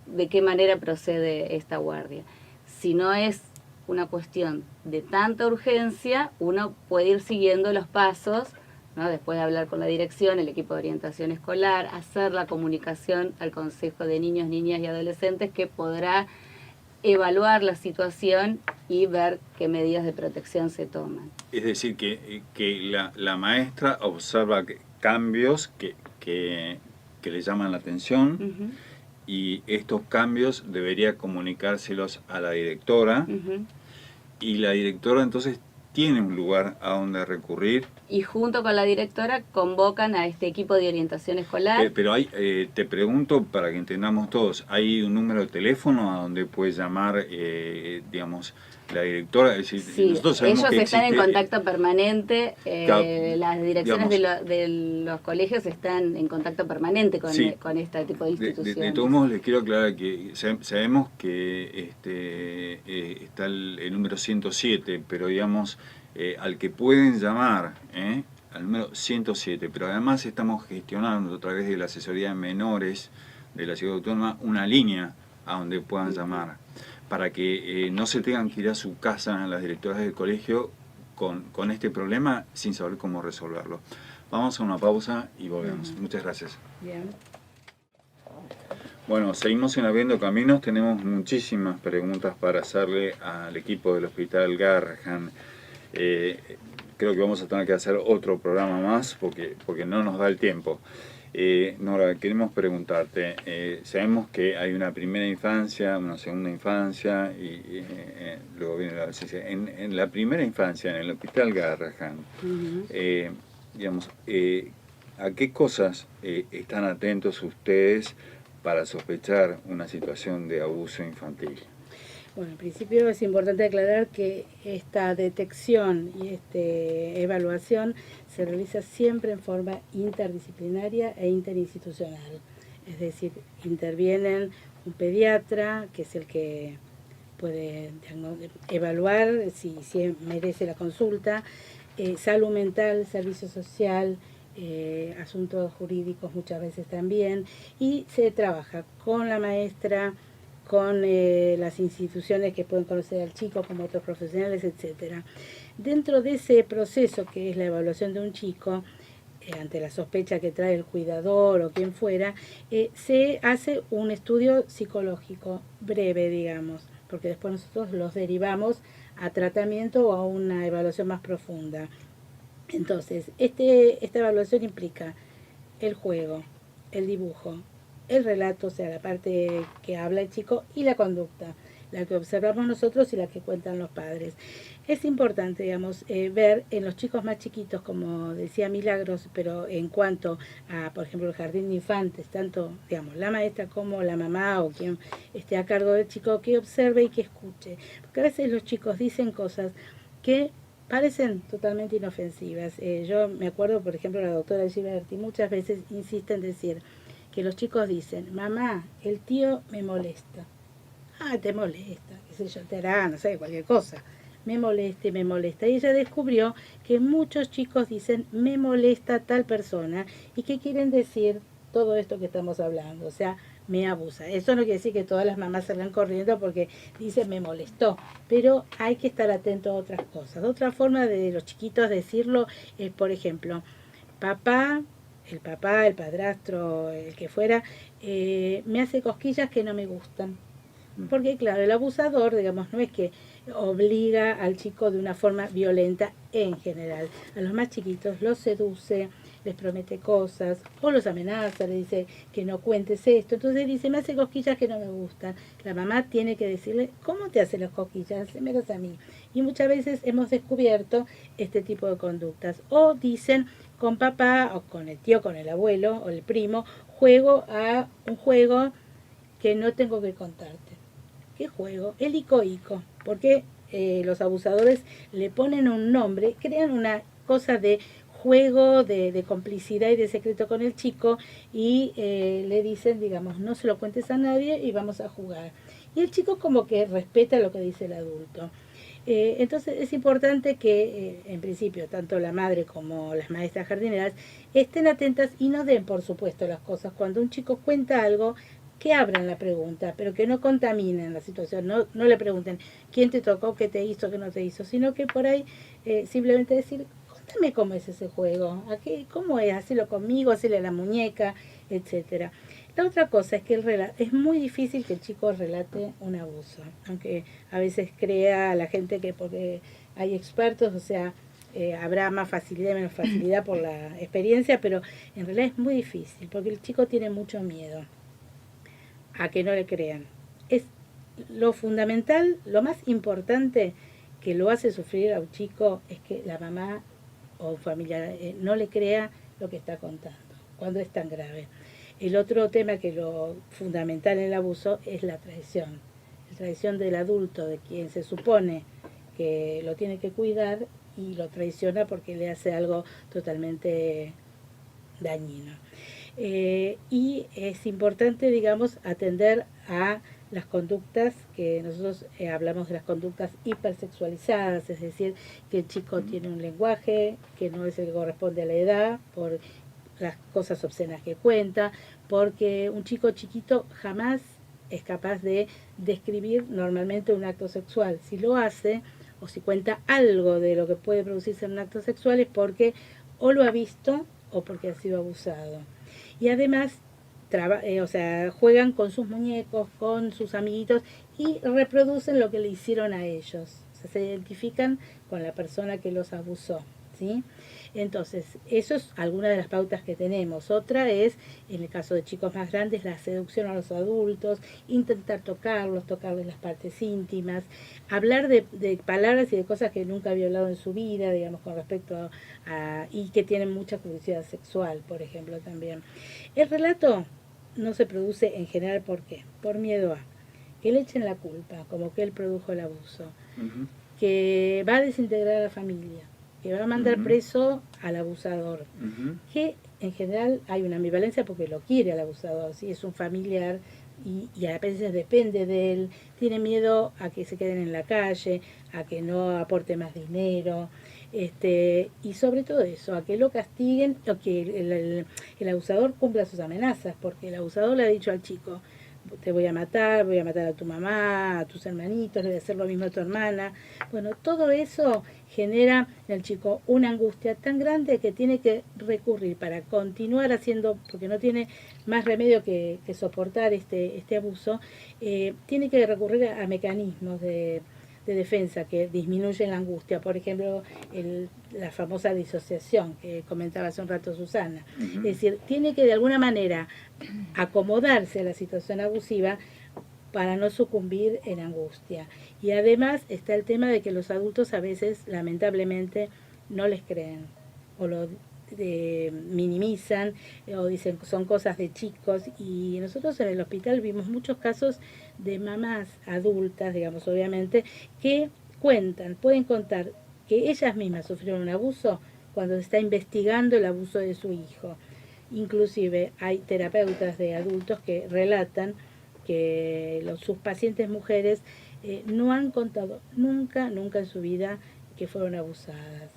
Speaker 3: de qué manera procede esta guardia. Si no es una cuestión de tanta urgencia, uno puede ir siguiendo los pasos, ¿no? Después de hablar con la dirección, el equipo de orientación escolar, hacer la comunicación al Consejo de Niños, Niñas y Adolescentes, que podrá evaluar la situación y ver qué medidas de protección se toman.
Speaker 1: Es decir, que la maestra observa cambios que le llaman la atención, y estos cambios debería comunicárselos a la directora, y la directora entonces tiene un lugar a donde recurrir.
Speaker 3: Y junto con la directora convocan a este equipo de orientación escolar.
Speaker 1: Pero hay, te pregunto para que entendamos todos, ¿hay un número de teléfono a donde puede llamar, digamos, la directora? Es decir,
Speaker 3: Sí,
Speaker 1: nosotros sabemos
Speaker 3: ellos
Speaker 1: que
Speaker 3: están en
Speaker 1: existe,
Speaker 3: contacto permanente, las direcciones
Speaker 1: digamos,
Speaker 3: de los colegios están en contacto permanente con,
Speaker 1: sí,
Speaker 3: con este tipo de instituciones.
Speaker 1: de todos modos les quiero aclarar que sabemos que está el número 107, pero digamos, al que pueden llamar, al número 107, pero además estamos gestionando a través de la asesoría de menores de la Ciudad Autónoma una línea a donde puedan llamar, para que no se tengan que ir a su casa las directoras del colegio con este problema sin saber cómo resolverlo. Vamos a una pausa y volvemos. Muchas gracias.
Speaker 2: Bien.
Speaker 1: Bueno, seguimos en Abriendo Caminos. Tenemos muchísimas preguntas para hacerle al equipo del Hospital Garrahan. Creo que vamos a tener que hacer otro programa más porque no nos da el tiempo. Nora, queremos preguntarte, sabemos que hay una primera infancia, una segunda infancia y luego viene la adolescencia. En la primera infancia, en el Hospital Garrahan, digamos, ¿a qué cosas están atentos ustedes para sospechar una situación de abuso infantil?
Speaker 2: Bueno, en principio es importante aclarar que esta detección y evaluación se realiza siempre en forma interdisciplinaria e interinstitucional. Es decir, intervienen un pediatra, que es el que puede evaluar si merece la consulta, salud mental, servicio social, asuntos jurídicos muchas veces también, y se trabaja con la maestra, con las instituciones que pueden conocer al chico como otros profesionales, etcétera. Dentro de ese proceso que es la evaluación de un chico, ante la sospecha que trae el cuidador o quien fuera, se hace un estudio psicológico breve, digamos, porque después nosotros los derivamos a tratamiento o a una evaluación más profunda. Entonces, esta evaluación implica el juego, el dibujo, el relato, o sea, la parte que habla el chico, y la conducta, la que observamos nosotros y la que cuentan los padres. Es importante, digamos, ver en los chicos más chiquitos, como decía Milagros, pero en cuanto a, por ejemplo, el jardín de infantes, tanto, digamos, la maestra como la mamá o quien esté a cargo del chico, que observe y que escuche. Porque a veces los chicos dicen cosas que parecen totalmente inofensivas. Yo me acuerdo, por ejemplo, la doctora Giberti muchas veces insiste en decir que los chicos dicen: mamá, el tío me molesta. Ah, te molesta, qué sé yo, te hará, no sé, cualquier cosa. Me molesta y me molesta. Y ella descubrió que muchos chicos dicen: me molesta tal persona, y que quieren decir todo esto que estamos hablando, o sea, me abusa. Eso no quiere decir que todas las mamás salgan corriendo porque dicen me molestó, pero hay que estar atento a otras cosas. Otra forma de los chiquitos decirlo es, por ejemplo, papá, el padrastro, el que fuera, me hace cosquillas que no me gustan. Porque claro, el abusador, digamos, no es que obliga al chico de una forma violenta en general. A los más chiquitos los seduce, les promete cosas, o los amenaza, le dice que no cuentes esto. Entonces dice: me hace cosquillas que no me gustan. La mamá tiene que decirle: ¿cómo te hace las cosquillas? Hacémelas a mí. Y muchas veces hemos descubierto este tipo de conductas. O dicen: con papá, o con el tío, con el abuelo, o el primo, juego a un juego que no tengo que contarte. ¿Qué juego? El ico-ico. Porque los abusadores le ponen un nombre, crean una cosa de juego, de complicidad y de secreto con el chico, y le dicen, digamos, no se lo cuentes a nadie y vamos a jugar. Y el chico como que respeta lo que dice el adulto. Entonces es importante que, en principio, tanto la madre como las maestras jardineras estén atentas y no den por supuesto las cosas. Cuando un chico cuenta algo, que abran la pregunta, pero que no contaminen la situación, no le pregunten quién te tocó, qué te hizo, qué no te hizo, sino que por ahí simplemente decir: contame cómo es ese juego, cómo es, hacelo conmigo, hacele a la muñeca, etcétera. La otra cosa es que es muy difícil que el chico relate un abuso, aunque a veces crea a la gente que porque hay expertos, o sea, habrá más facilidad y menos facilidad por la experiencia, pero en realidad es muy difícil, porque el chico tiene mucho miedo a que no le crean. Es lo fundamental, lo más importante, que lo hace sufrir a un chico es que la mamá o un familiar no le crea lo que está contando, cuando es tan grave. El otro tema que lo fundamental en el abuso es la traición. La traición del adulto, de quien se supone que lo tiene que cuidar y lo traiciona porque le hace algo totalmente dañino. Y es importante, digamos, atender a las conductas que nosotros hablamos de las conductas hipersexualizadas, es decir, que el chico tiene un lenguaje que no es el que corresponde a la edad, por las cosas obscenas que cuenta, porque un chico chiquito jamás es capaz de describir normalmente un acto sexual. Si lo hace, o si cuenta algo de lo que puede producirse en un acto sexual, es porque o lo ha visto o porque ha sido abusado. Y además, juegan con sus muñecos, con sus amiguitos y reproducen lo que le hicieron a ellos. O sea, se identifican con la persona que los abusó, ¿sí? Entonces, eso es alguna de las pautas que tenemos. Otra es, en el caso de chicos más grandes, la seducción a los adultos, intentar tocarles las partes íntimas, hablar de palabras y de cosas que nunca había hablado en su vida, digamos, con respecto y que tienen mucha curiosidad sexual, por ejemplo, también. El relato no se produce en general, ¿por qué? Por miedo a que le echen la culpa, como que él produjo el abuso, que va a desintegrar a la familia, que va a mandar preso al abusador, que en general hay una ambivalencia porque lo quiere al abusador, ¿sí? Es un familiar y a veces depende de él, tiene miedo a que se queden en la calle, a que no aporte más dinero, y sobre todo eso, a que lo castiguen, o que el abusador cumpla sus amenazas, porque el abusador le ha dicho al chico: te voy a matar a tu mamá, a tus hermanitos, le voy a hacer lo mismo a tu hermana. Bueno, todo eso genera en el chico una angustia tan grande que tiene que recurrir para continuar haciendo, porque no tiene más remedio que soportar este abuso, tiene que recurrir a mecanismos de defensa que disminuyen la angustia. Por ejemplo, la famosa disociación que comentaba hace un rato Susana. Es decir, tiene que de alguna manera acomodarse a la situación abusiva para no sucumbir en angustia. Y además está el tema de que los adultos a veces, lamentablemente, no les creen o lo minimizan o dicen que son cosas de chicos. Y nosotros en el hospital vimos muchos casos de mamás adultas, digamos, obviamente, que pueden contar que ellas mismas sufrieron un abuso cuando se está investigando el abuso de su hijo. Inclusive hay terapeutas de adultos que relatan que sus pacientes mujeres no han contado nunca en su vida que fueron abusadas,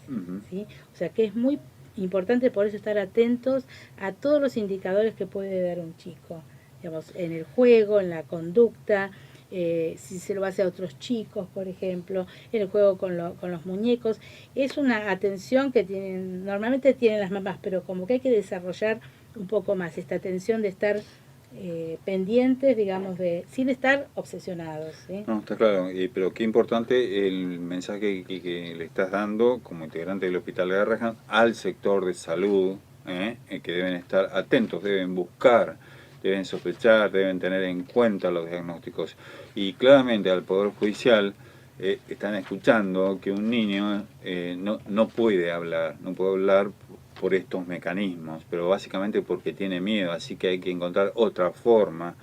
Speaker 2: ¿sí? O sea que es muy importante por eso estar atentos a todos los indicadores que puede dar un chico, digamos, en el juego, en la conducta, si se lo hace a otros chicos, por ejemplo, en el juego con los muñecos. Es una atención que normalmente tienen las mamás, pero como que hay que desarrollar un poco más esta atención de estar pendientes, digamos, sin estar obsesionados, ¿sí?
Speaker 1: No, está claro, pero qué importante el mensaje que le estás dando como integrante del Hospital Garrahan al sector de salud, que deben estar atentos, deben buscar, deben sospechar, deben tener en cuenta los diagnósticos. Y claramente al Poder Judicial están escuchando que un niño no puede hablar por estos mecanismos, pero básicamente porque tiene miedo, así que hay que encontrar otra forma.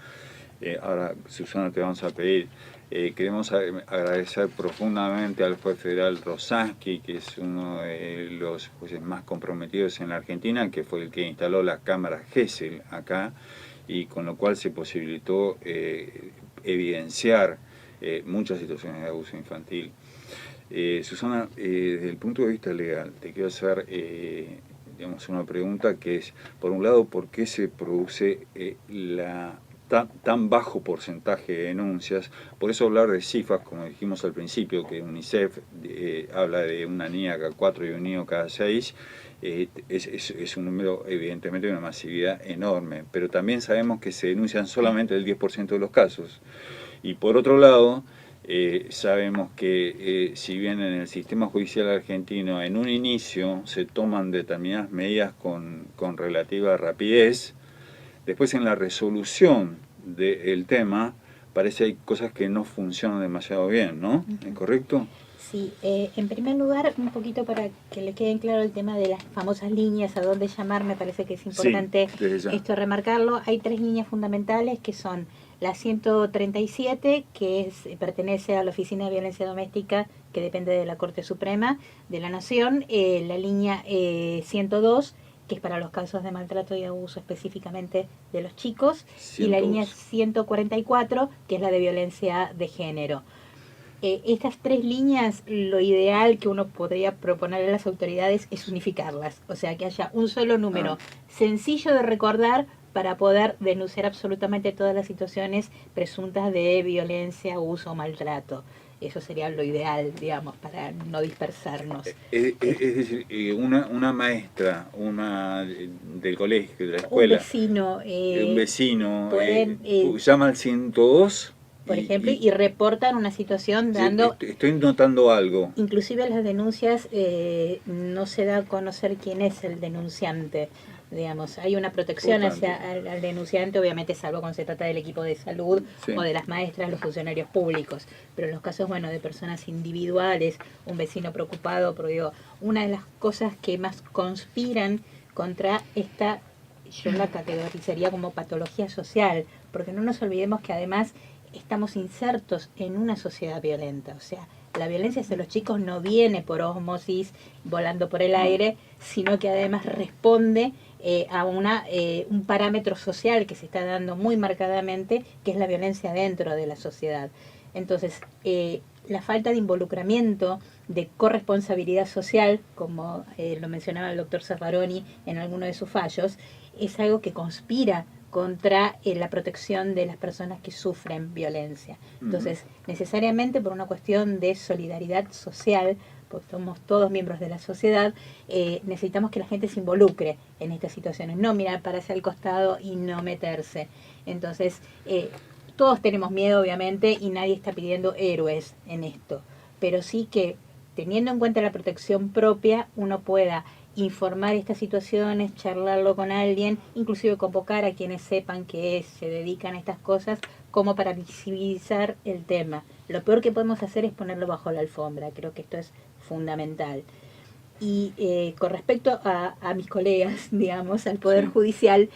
Speaker 1: Ahora, Susana, te vamos a pedir, queremos agradecer profundamente al juez federal Rosansky, que es uno de los jueces más comprometidos en la Argentina, que fue el que instaló las cámaras Gesell acá, y con lo cual se posibilitó evidenciar muchas situaciones de abuso infantil. Susana, desde el punto de vista legal, te quiero hacer una pregunta que es, por un lado, ¿por qué se produce tan bajo porcentaje de denuncias? Por eso hablar de cifras, como dijimos al principio, que UNICEF habla de una niña cada 4 y un niño cada 6, es un número, evidentemente, de una masividad enorme, pero también sabemos que se denuncian solamente el 10% de los casos. Y por otro lado, sabemos que si bien en el sistema judicial argentino en un inicio se toman determinadas medidas con relativa rapidez, después en la resolución del tema parece que hay cosas que no funcionan demasiado bien, ¿no? ¿Es correcto?
Speaker 4: Sí, en primer lugar, un poquito para que le quede claro el tema de las famosas líneas, a dónde llamar, me parece que es importante
Speaker 1: desde ya.
Speaker 4: esto remarcarlo. Hay 3 líneas fundamentales que son la 137, que pertenece a la Oficina de Violencia Doméstica, que depende de la Corte Suprema de la Nación, la línea 102, que es para los casos de maltrato y abuso específicamente de los chicos, y la línea 144, que es la de violencia de género. Estas 3 líneas, lo ideal que uno podría proponer a las autoridades es unificarlas, o sea, que haya un solo número sencillo de recordar para poder denunciar absolutamente todas las situaciones presuntas de violencia, abuso o maltrato. Eso sería lo ideal, digamos, para no dispersarnos.
Speaker 1: Es decir, una maestra, del colegio, de la escuela,
Speaker 4: un
Speaker 1: vecino
Speaker 4: pueden,
Speaker 1: llama al 102,
Speaker 4: por ejemplo, y reportan una situación dando...
Speaker 1: Estoy notando algo.
Speaker 4: Inclusive las denuncias no se da a conocer quién es el denunciante. Digamos, hay una protección hacia al denunciante, obviamente, salvo cuando se trata del equipo de salud o de las maestras, los funcionarios públicos. Pero en los casos, bueno, de personas individuales, un vecino preocupado, pero digo, una de las cosas que más conspiran contra esta, yo la categorizaría como patología social, porque no nos olvidemos que además estamos insertos en una sociedad violenta, o sea, la violencia hacia los chicos no viene por ósmosis, volando por el aire, sino que además responde a un parámetro social que se está dando muy marcadamente, que es la violencia dentro de la sociedad. Entonces, la falta de involucramiento, de corresponsabilidad social, como lo mencionaba el doctor Zaffaroni en alguno de sus fallos, es algo que conspira contra la protección de las personas que sufren violencia. Entonces, necesariamente por una cuestión de solidaridad social, porque somos todos miembros de la sociedad, necesitamos que la gente se involucre en estas situaciones, no mirar para hacia el costado y no meterse. Entonces, todos tenemos miedo, obviamente, y nadie está pidiendo héroes en esto, pero sí que, teniendo en cuenta la protección propia, uno pueda informar estas situaciones, charlarlo con alguien, inclusive convocar a quienes sepan que se dedican a estas cosas, como para visibilizar el tema. Lo peor que podemos hacer es ponerlo bajo la alfombra, creo que esto es fundamental. Y con respecto a mis colegas, digamos, al Poder Judicial,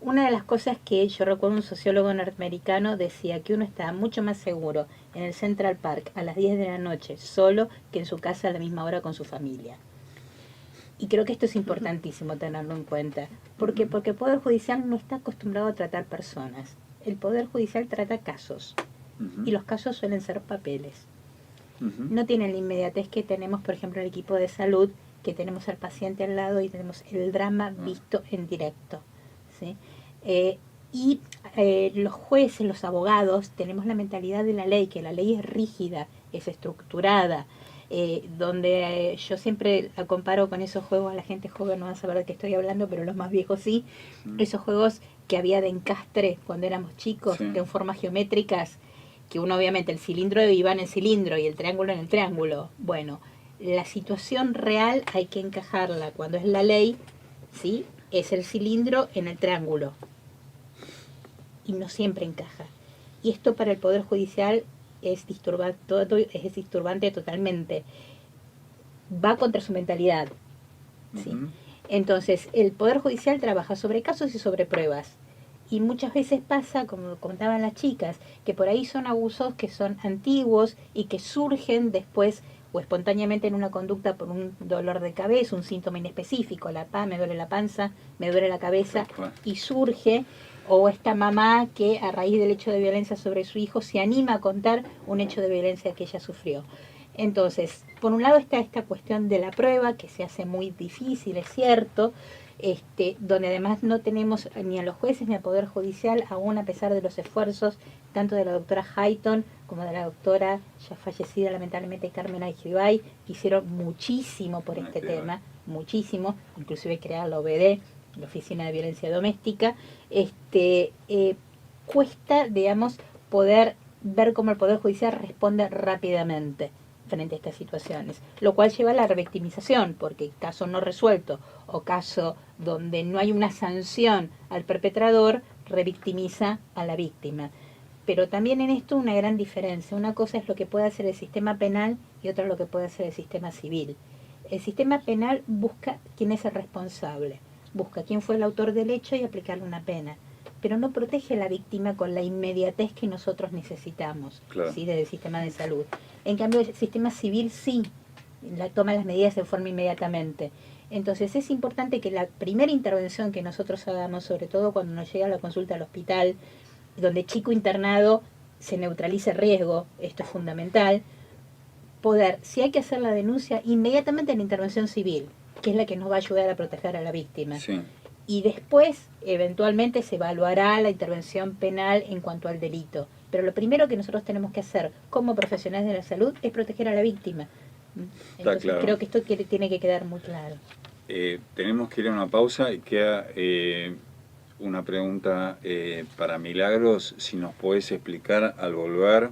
Speaker 4: una de las cosas que yo recuerdo un sociólogo norteamericano decía que uno está mucho más seguro en el Central Park a las 10 de la noche solo que en su casa a la misma hora con su familia. Y creo que esto es importantísimo tenerlo en cuenta. ¿Por qué? Porque el Poder Judicial no está acostumbrado a tratar personas. El Poder Judicial trata casos. Y los casos suelen ser papeles. No tienen la inmediatez que tenemos, por ejemplo, el equipo de salud, que tenemos al paciente al lado y tenemos el drama visto en directo, ¿sí? Y los jueces, los abogados, tenemos la mentalidad de la ley, que la ley es rígida, es estructurada, donde yo siempre la comparo con esos juegos, a la gente joven no va a saber de qué estoy hablando, pero los más viejos sí, esos juegos que había de encastre cuando éramos chicos, de formas geométricas, que uno obviamente el cilindro iba en el cilindro y el triángulo en el triángulo. Bueno, la situación real hay que encajarla. Cuando es la ley, ¿sí? Es el cilindro en el triángulo. Y no siempre encaja. Y esto para el Poder Judicial es disturbante totalmente. Va contra su mentalidad, ¿sí? Entonces, el Poder Judicial trabaja sobre casos y sobre pruebas. Y muchas veces pasa, como contaban las chicas, que por ahí son abusos que son antiguos y que surgen después o espontáneamente en una conducta por un dolor de cabeza, un síntoma inespecífico, me duele la panza, me duele la cabeza, y surge, o esta mamá que a raíz del hecho de violencia sobre su hijo se anima a contar un hecho de violencia que ella sufrió. Entonces, por un lado está esta cuestión de la prueba, que se hace muy difícil, es cierto, donde además no tenemos ni a los jueces ni al Poder Judicial, aún a pesar de los esfuerzos tanto de la doctora Hayton como de la doctora ya fallecida lamentablemente Carmen Aijibay, que hicieron muchísimo por este tema, muchísimo, inclusive crear la OVD, la Oficina de Violencia Doméstica. Cuesta, digamos, poder ver cómo el Poder Judicial responde rápidamente frente a estas situaciones, lo cual lleva a la revictimización, porque caso no resuelto o caso donde no hay una sanción al perpetrador, revictimiza a la víctima. Pero también en esto una gran diferencia. Una cosa es lo que puede hacer el sistema penal y otra lo que puede hacer el sistema civil. El sistema penal busca quién es el responsable, busca quién fue el autor del hecho y aplicarle una pena, pero no protege a la víctima con la inmediatez que nosotros necesitamos,
Speaker 1: Claro.
Speaker 4: ¿sí? Desde el sistema de salud. En cambio, el sistema civil sí toma las medidas de forma inmediatamente. Entonces es importante que la primera intervención que nosotros hagamos, sobre todo cuando nos llega la consulta al hospital, donde chico internado se neutralice el riesgo, esto es fundamental, poder, si hay que hacer la denuncia, inmediatamente en la intervención civil, que es la que nos va a ayudar a proteger a la víctima.
Speaker 1: Sí.
Speaker 4: Y después, eventualmente, se evaluará la intervención penal en cuanto al delito. Pero lo primero que nosotros tenemos que hacer como profesionales de la salud es proteger a la víctima. Entonces,
Speaker 1: claro.
Speaker 4: creo que esto tiene que quedar muy claro.
Speaker 1: Tenemos que ir a una pausa y queda una pregunta para Milagros, si nos podés explicar al volver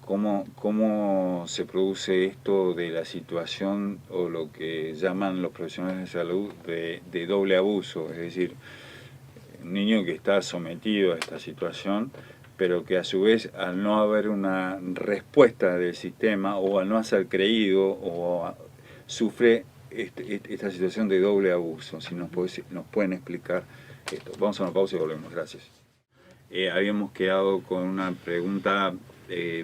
Speaker 1: cómo se produce esto de la situación o lo que llaman los profesionales de salud de doble abuso, es decir, un niño que está sometido a esta situación, pero que a su vez al no haber una respuesta del sistema o al no ser creído o sufre esta situación de doble abuso. Si nos pueden explicar esto. Vamos a una pausa y volvemos. Gracias. Habíamos quedado con una pregunta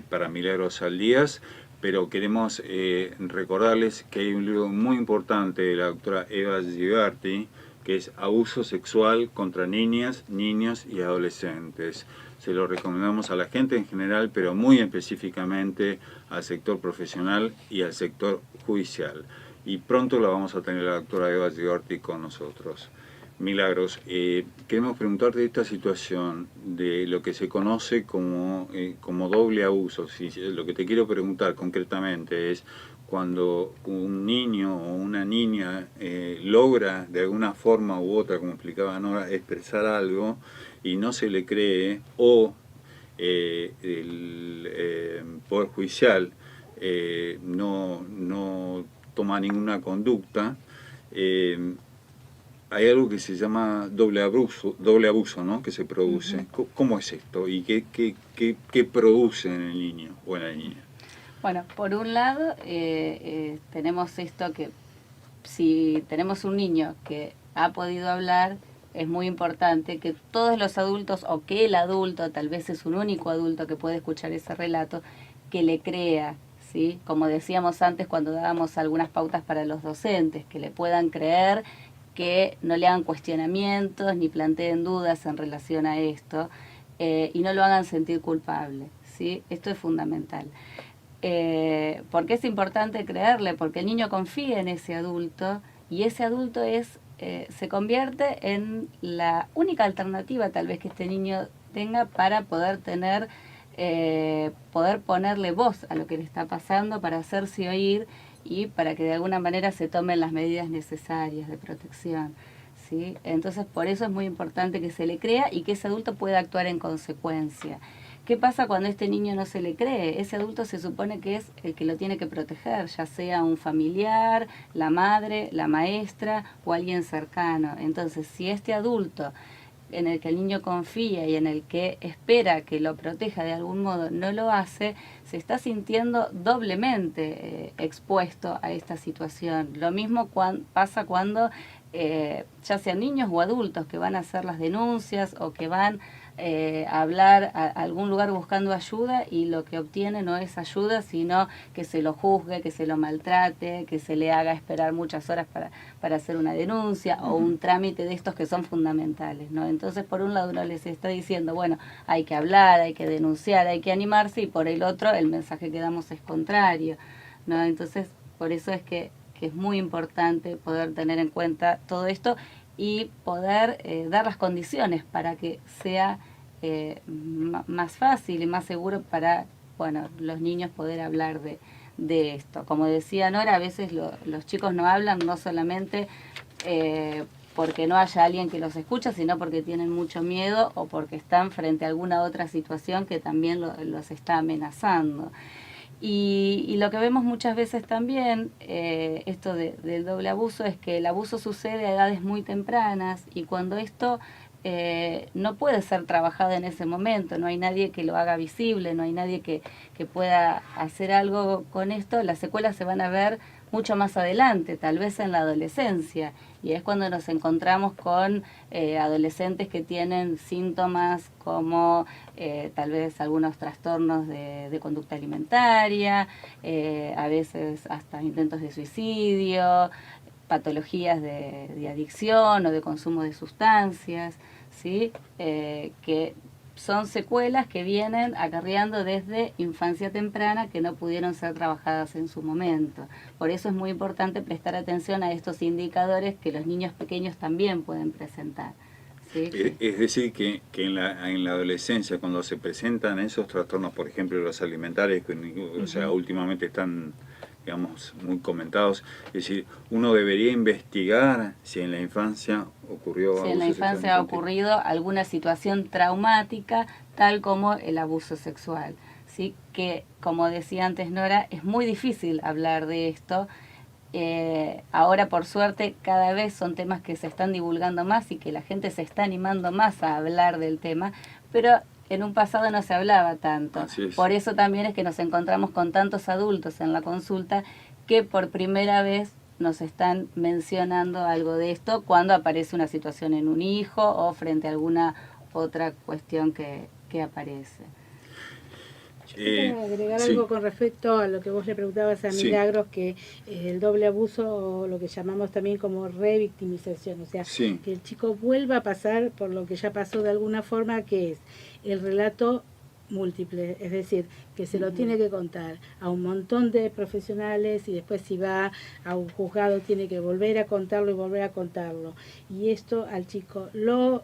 Speaker 1: para Milagros Saldías, pero queremos recordarles que hay un libro muy importante de la doctora Eva Giberti, que es Abuso Sexual contra Niñas, Niños y Adolescentes. Se lo recomendamos a la gente en general, pero muy específicamente al sector profesional y al sector judicial. Y pronto la vamos a tener la doctora Eva Giberti con nosotros. Milagros, queremos preguntarte de esta situación de lo que se conoce como doble abuso. Lo que te quiero preguntar concretamente es cuando un niño o una niña logra de alguna forma u otra, como explicaba Nora, expresar algo y no se le cree, o el Poder Judicial no toma ninguna conducta, hay algo que se llama doble abuso, ¿no? Que se produce. ¿Cómo es esto? ¿Y qué produce en el niño o en la niña?
Speaker 3: Bueno, por un lado, tenemos esto que si tenemos un niño que ha podido hablar, es muy importante que todos los adultos, o que el adulto, tal vez es un único adulto que puede escuchar ese relato, que le crea, ¿sí? Como decíamos antes cuando dábamos algunas pautas para los docentes, que le puedan creer, que no le hagan cuestionamientos ni planteen dudas en relación a esto, y no lo hagan sentir culpable, ¿sí? Esto es fundamental. ¿Por qué es importante creerle? Porque el niño confía en ese adulto y ese adulto se convierte en la única alternativa tal vez que este niño tenga para poder ponerle voz a lo que le está pasando, para hacerse oír y para que de alguna manera se tomen las medidas necesarias de protección, ¿sí? Entonces por eso es muy importante que se le crea y que ese adulto pueda actuar en consecuencia. ¿Qué pasa cuando a este niño no se le cree? Ese adulto se supone que es el que lo tiene que proteger, ya sea un familiar, la madre, la maestra o alguien cercano. Entonces, si este adulto en el que el niño confía y en el que espera que lo proteja de algún modo no lo hace, se está sintiendo doblemente expuesto a esta situación. Lo mismo pasa cuando ya sean niños o adultos que van a hacer las denuncias o que van a hablar a algún lugar buscando ayuda y lo que obtiene no es ayuda, sino que se lo juzgue, que se lo maltrate, que se le haga esperar muchas horas para hacer una denuncia o un trámite de estos que son fundamentales, ¿no? Entonces, por un lado uno les está diciendo, bueno, hay que hablar, hay que denunciar, hay que animarse, y por el otro el mensaje que damos es contrario, ¿no? Entonces, por eso es que es muy importante poder tener en cuenta todo esto y poder dar las condiciones para que sea más fácil y más seguro para, bueno, los niños poder hablar de esto. Como decía Nora, a veces los chicos no hablan no solamente porque no haya alguien que los escucha, sino porque tienen mucho miedo o porque están frente a alguna otra situación que también los está amenazando. Y lo que vemos muchas veces también, esto del doble abuso, es que el abuso sucede a edades muy tempranas, y cuando esto no puede ser trabajado en ese momento, no hay nadie que lo haga visible, no hay nadie que pueda hacer algo con esto, las secuelas se van a ver mucho más adelante, tal vez en la adolescencia, y es cuando nos encontramos con adolescentes que tienen síntomas como tal vez algunos trastornos de conducta alimentaria, a veces hasta intentos de suicidio, patologías de adicción o de consumo de sustancias, ¿sí? Que son secuelas que vienen acarreando desde infancia temprana que no pudieron ser trabajadas en su momento. Por eso es muy importante prestar atención a estos indicadores que los niños pequeños también pueden presentar. ¿Sí?
Speaker 1: Es decir, que en la adolescencia, cuando se presentan esos trastornos, por ejemplo, los alimentarios, que o sea, últimamente están, digamos, muy comentados, es decir, uno debería investigar si en la infancia ocurrió
Speaker 3: si en la infancia ha ocurrido alguna situación traumática, tal como el abuso sexual. ¿Sí? Que, como decía antes Nora, es muy difícil hablar de esto. Ahora, por suerte, cada vez son temas que se están divulgando más y que la gente se está animando más a hablar del tema, pero en un pasado no se hablaba tanto. Por eso también es que nos encontramos con tantos adultos en la consulta que por primera vez nos están mencionando algo de esto cuando aparece una situación en un hijo o frente a alguna otra cuestión que aparece.
Speaker 2: Quiero agregar algo con respecto a lo que vos le preguntabas a Milagros, que el doble abuso, o lo que llamamos también como revictimización, o sea, que el chico vuelva a pasar por lo que ya pasó de alguna forma, que es el relato múltiple, es decir, que se lo tiene que contar a un montón de profesionales y después si va a un juzgado tiene que volver a contarlo y volver a contarlo. Y esto al chico lo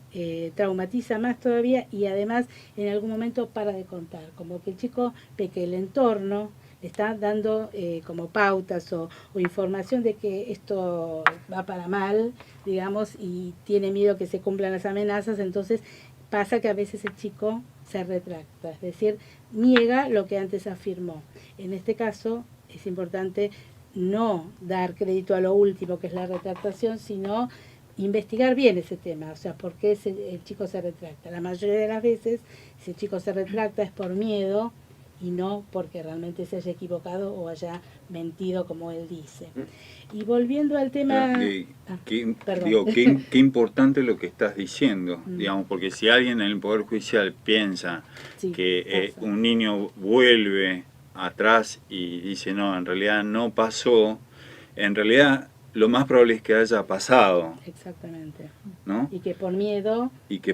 Speaker 2: traumatiza más todavía y además en algún momento para de contar, como que el chico ve que el entorno le está dando como pautas o información de que esto va para mal, digamos, y tiene miedo que se cumplan las amenazas, entonces pasa que a veces el chico se retracta, es decir, niega lo que antes afirmó. En este caso es importante no dar crédito a lo último, que es la retractación, sino investigar bien ese tema, o sea, por qué el chico se retracta. La mayoría de las veces, si el chico se retracta es por miedo y no porque realmente se haya equivocado o haya mentido como él dice. Y volviendo al tema...
Speaker 1: qué importante lo que estás diciendo, digamos, porque si alguien en el Poder Judicial piensa que un niño vuelve atrás y dice, no, en realidad no pasó, en realidad lo más probable es que haya pasado.
Speaker 2: Exactamente.
Speaker 1: ¿No?
Speaker 2: Y que por miedo...
Speaker 1: dice,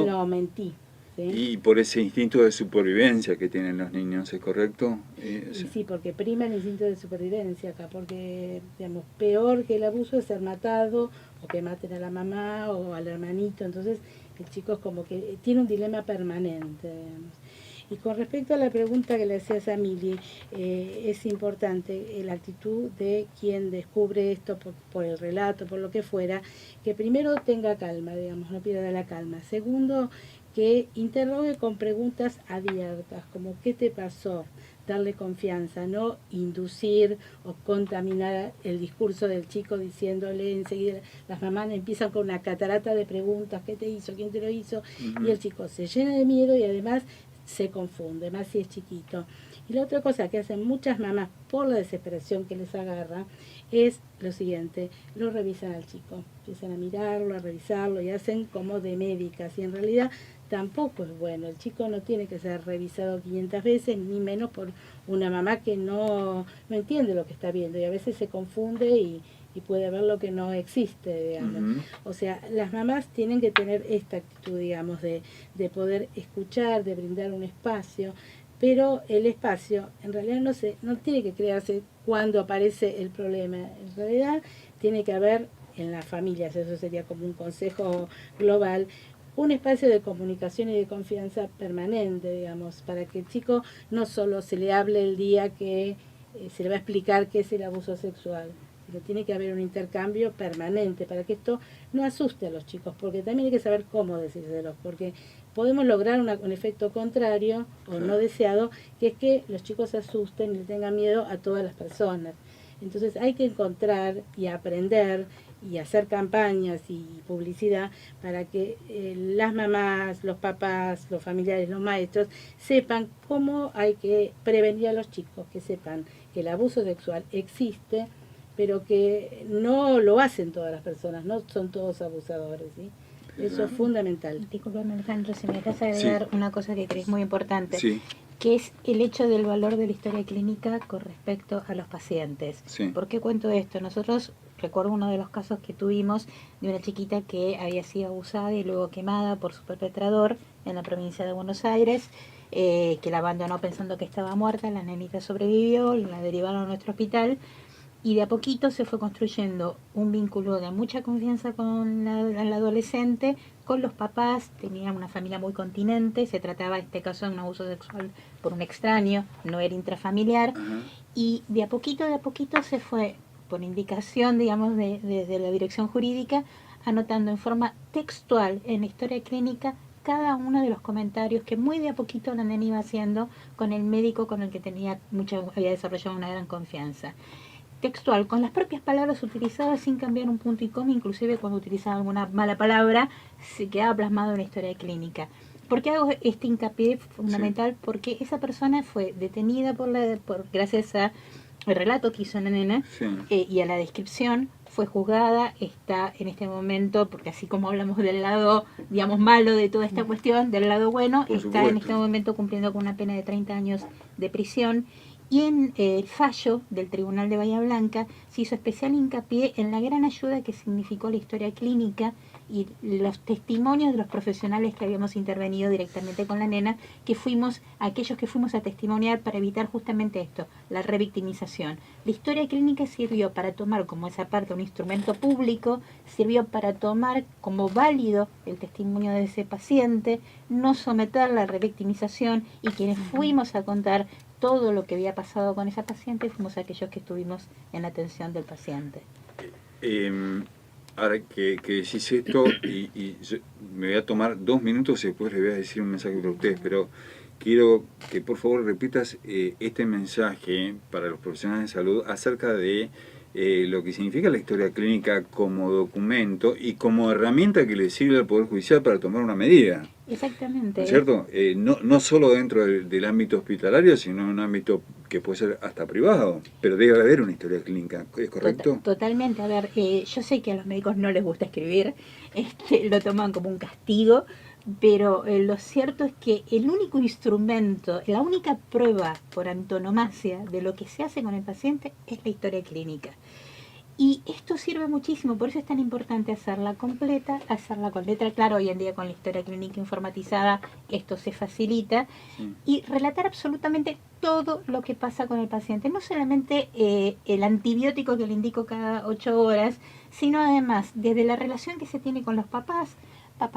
Speaker 2: no, mentí. ¿Sí?
Speaker 1: Y por ese instinto de supervivencia que tienen los niños, ¿es correcto?
Speaker 2: Y sí, porque prima el instinto de supervivencia acá, porque, digamos, peor que el abuso es ser matado, o que maten a la mamá o al hermanito, entonces el chico es como que tiene un dilema permanente, digamos. Y con respecto a la pregunta que le hacías a Mili, es importante la actitud de quien descubre esto por el relato, por lo que fuera, que primero tenga calma, digamos, no pierda la calma. Segundo, que interrogue con preguntas abiertas, como ¿qué te pasó? Darle confianza, no inducir o contaminar el discurso del chico diciéndole enseguida, las mamás empiezan con una catarata de preguntas, ¿qué te hizo? ¿Quién te lo hizo? Y el chico se llena de miedo y además se confunde, más si es chiquito. Y la otra cosa que hacen muchas mamás por la desesperación que les agarra es lo siguiente, lo revisan al chico, empiezan a mirarlo, a revisarlo y hacen como de médicas y en realidad tampoco es bueno, el chico no tiene que ser revisado 500 veces, ni menos por una mamá que no entiende lo que está viendo y a veces se confunde y puede ver lo que no existe, digamos. O sea, las mamás tienen que tener esta actitud, digamos, de poder escuchar, de brindar un espacio, pero el espacio en realidad no tiene que crearse cuando aparece el problema, en realidad tiene que haber en las familias, eso sería como un consejo global, un espacio de comunicación y de confianza permanente, digamos, para que el chico no solo se le hable el día que se le va a explicar qué es el abuso sexual, sino tiene que haber un intercambio permanente para que esto no asuste a los chicos, porque también hay que saber cómo decírselos, porque podemos lograr un efecto contrario o no deseado, que es que los chicos se asusten y le tengan miedo a todas las personas. Entonces hay que encontrar y aprender y hacer campañas y publicidad para que las mamás, los papás, los familiares, los maestros sepan cómo hay que prevenir a los chicos, que sepan que el abuso sexual existe, pero que no lo hacen todas las personas, no son todos abusadores, ¿sí? Eso es fundamental.
Speaker 4: Disculpame, Alejandro, si me dejas agregar una cosa que crees muy importante,
Speaker 1: Sí.
Speaker 4: que es el hecho del valor de la historia clínica con respecto a los pacientes.
Speaker 1: Sí.
Speaker 4: ¿Por qué cuento esto? Nosotros, recuerdo uno de los casos que tuvimos de una chiquita que había sido abusada y luego quemada por su perpetrador en la provincia de Buenos Aires, que la abandonó pensando que estaba muerta, la nenita sobrevivió, la derivaron a nuestro hospital, y de a poquito se fue construyendo un vínculo de mucha confianza con la adolescente, con los papás. Tenía una familia muy continente, se trataba en este caso de un abuso sexual por un extraño, no era intrafamiliar,
Speaker 1: Ajá.
Speaker 4: y de a poquito se fue, por indicación, digamos, de la dirección jurídica, anotando en forma textual en la historia clínica cada uno de los comentarios que muy de a poquito la nena iba haciendo con el médico con el que había desarrollado una gran confianza. Textual, con las propias palabras utilizadas sin cambiar un punto y coma, inclusive cuando utilizaba alguna mala palabra, se quedaba plasmado en la historia clínica. ¿Por qué hago este hincapié fundamental? Sí. Porque esa persona fue detenida gracias al relato que hizo la nena, sí, y a la descripción, fue juzgada, está en este momento, porque así como hablamos del lado, digamos, malo de toda esta cuestión, del lado bueno,
Speaker 1: Por
Speaker 4: está
Speaker 1: supuesto.
Speaker 4: en este momento cumpliendo con una pena de 30 años de prisión. Y en el fallo del Tribunal de Bahía Blanca se hizo especial hincapié en la gran ayuda que significó la historia clínica y los testimonios de los profesionales que habíamos intervenido directamente con la nena, aquellos que fuimos a testimoniar para evitar justamente esto, la revictimización. La historia clínica sirvió para tomar como esa parte un instrumento público, sirvió para tomar como válido el testimonio de ese paciente, no someterla a revictimización, y quienes fuimos a contar todo lo que había pasado con esa paciente fuimos aquellos que estuvimos en la atención del paciente.
Speaker 1: Ahora que decís esto, y yo me voy a tomar 2 minutos y después les voy a decir un mensaje para ustedes, pero quiero que por favor repitas este mensaje para los profesionales de salud acerca de lo que significa la historia clínica como documento y como herramienta que le sirve al Poder Judicial para tomar una medida.
Speaker 4: Exactamente.
Speaker 1: ¿No es cierto? No solo dentro del ámbito hospitalario, sino en un ámbito que puede ser hasta privado, pero debe haber una historia clínica, ¿es correcto?
Speaker 4: Totalmente. A ver, yo sé que a los médicos no les gusta escribir, lo toman como un castigo, pero lo cierto es que el único instrumento, la única prueba por antonomasia de lo que se hace con el paciente es la historia clínica. Y esto sirve muchísimo, por eso es tan importante hacerla completa, hacerla con letra clara. Hoy en día con la historia clínica informatizada esto se facilita, sí, y relatar absolutamente todo lo que pasa con el paciente. No solamente el antibiótico que le indico cada 8 horas, sino además desde la relación que se tiene con los papás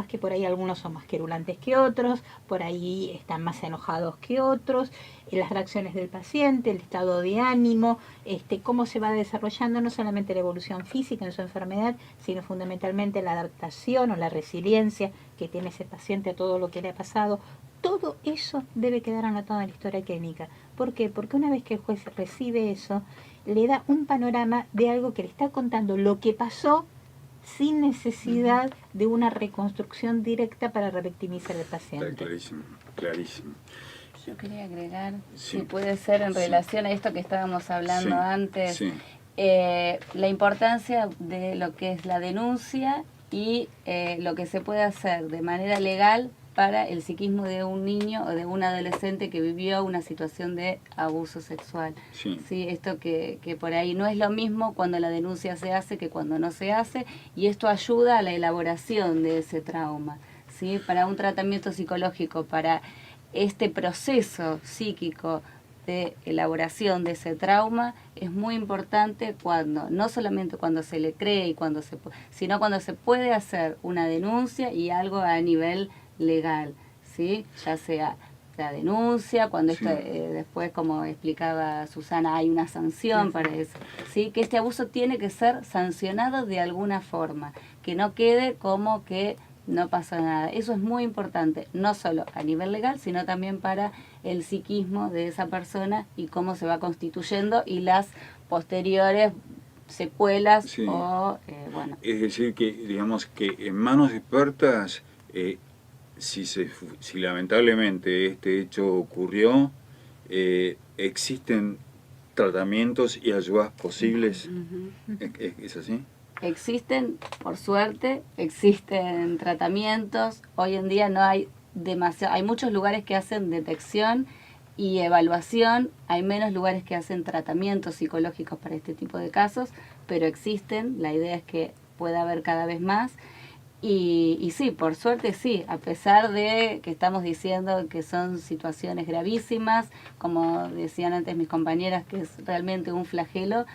Speaker 4: que por ahí algunos son más querulantes que otros, por ahí están más enojados que otros, las reacciones del paciente, el estado de ánimo, cómo se va desarrollando no solamente la evolución física en su enfermedad, sino fundamentalmente la adaptación o la resiliencia que tiene ese paciente a todo lo que le ha pasado. Todo eso debe quedar anotado en la historia clínica. ¿Por qué? Porque una vez que el juez recibe eso, le da un panorama de algo que le está contando lo que pasó, sin necesidad de una reconstrucción directa para revictimizar al paciente.
Speaker 1: Está clarísimo, clarísimo.
Speaker 3: Yo quería agregar,
Speaker 1: sí,
Speaker 3: si puede ser en relación a esto que estábamos hablando antes,
Speaker 1: sí,
Speaker 3: la importancia de lo que es la denuncia y lo que se puede hacer de manera legal para el psiquismo de un niño o de un adolescente que vivió una situación de abuso sexual.
Speaker 1: Sí.
Speaker 3: ¿Sí? Esto que por ahí no es lo mismo cuando la denuncia se hace que cuando no se hace, y esto ayuda a la elaboración de ese trauma, ¿sí? Para un tratamiento psicológico, para este proceso psíquico de elaboración de ese trauma, es muy importante cuando, no solamente cuando se le cree y sino cuando se puede hacer una denuncia y algo a nivel legal, ¿sí? Ya sea la denuncia, cuando
Speaker 1: sí,
Speaker 3: esto después, como explicaba Susana, hay una sanción para eso, ¿sí? Que este abuso tiene que ser sancionado de alguna forma, que no quede como que no pasa nada. Eso es muy importante, no solo a nivel legal, sino también para el psiquismo de esa persona y cómo se va constituyendo y las posteriores secuelas
Speaker 1: Sí.
Speaker 3: o, bueno.
Speaker 1: Es decir, que digamos que en manos expertas, si lamentablemente este hecho ocurrió, existen tratamientos y ayudas posibles.
Speaker 2: Ujú.
Speaker 1: ¿Es así?
Speaker 3: Existen, por suerte, existen tratamientos. Hoy en día no hay demasiado, hay muchos lugares que hacen detección y evaluación, hay menos lugares que hacen tratamientos psicológicos para este tipo de casos, pero existen, la idea es que pueda haber cada vez más. Y sí, por suerte sí, a pesar de que estamos diciendo que son situaciones gravísimas, como decían antes mis compañeras, que es realmente un flagelo,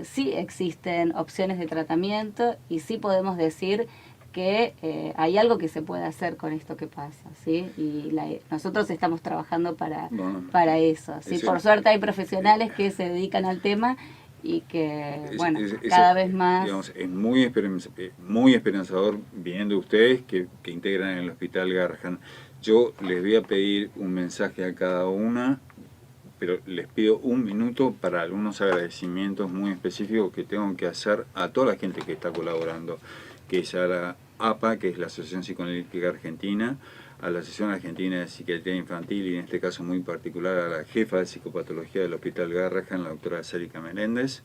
Speaker 3: sí existen opciones de tratamiento y sí podemos decir que hay algo que se puede hacer con esto que pasa, ¿sí? Y nosotros estamos trabajando
Speaker 1: Bueno,
Speaker 3: para eso, ¿sí?
Speaker 1: ese-
Speaker 3: Por suerte hay profesionales que se dedican al tema y que, bueno,
Speaker 1: es-
Speaker 3: cada vez más...
Speaker 1: digamos, es muy esperanzador viendo ustedes que integran el Hospital Garrahan. Yo les voy a pedir un mensaje a cada una, pero les pido un minuto para algunos agradecimientos muy específicos que tengo que hacer a toda la gente que está colaborando, que es a la APA, que es la Asociación Psicoanalítica Argentina, a la Asociación Argentina de Psiquiatría Infantil y en este caso muy particular a la jefa de psicopatología del Hospital Garrahan, la doctora Cérica Meléndez,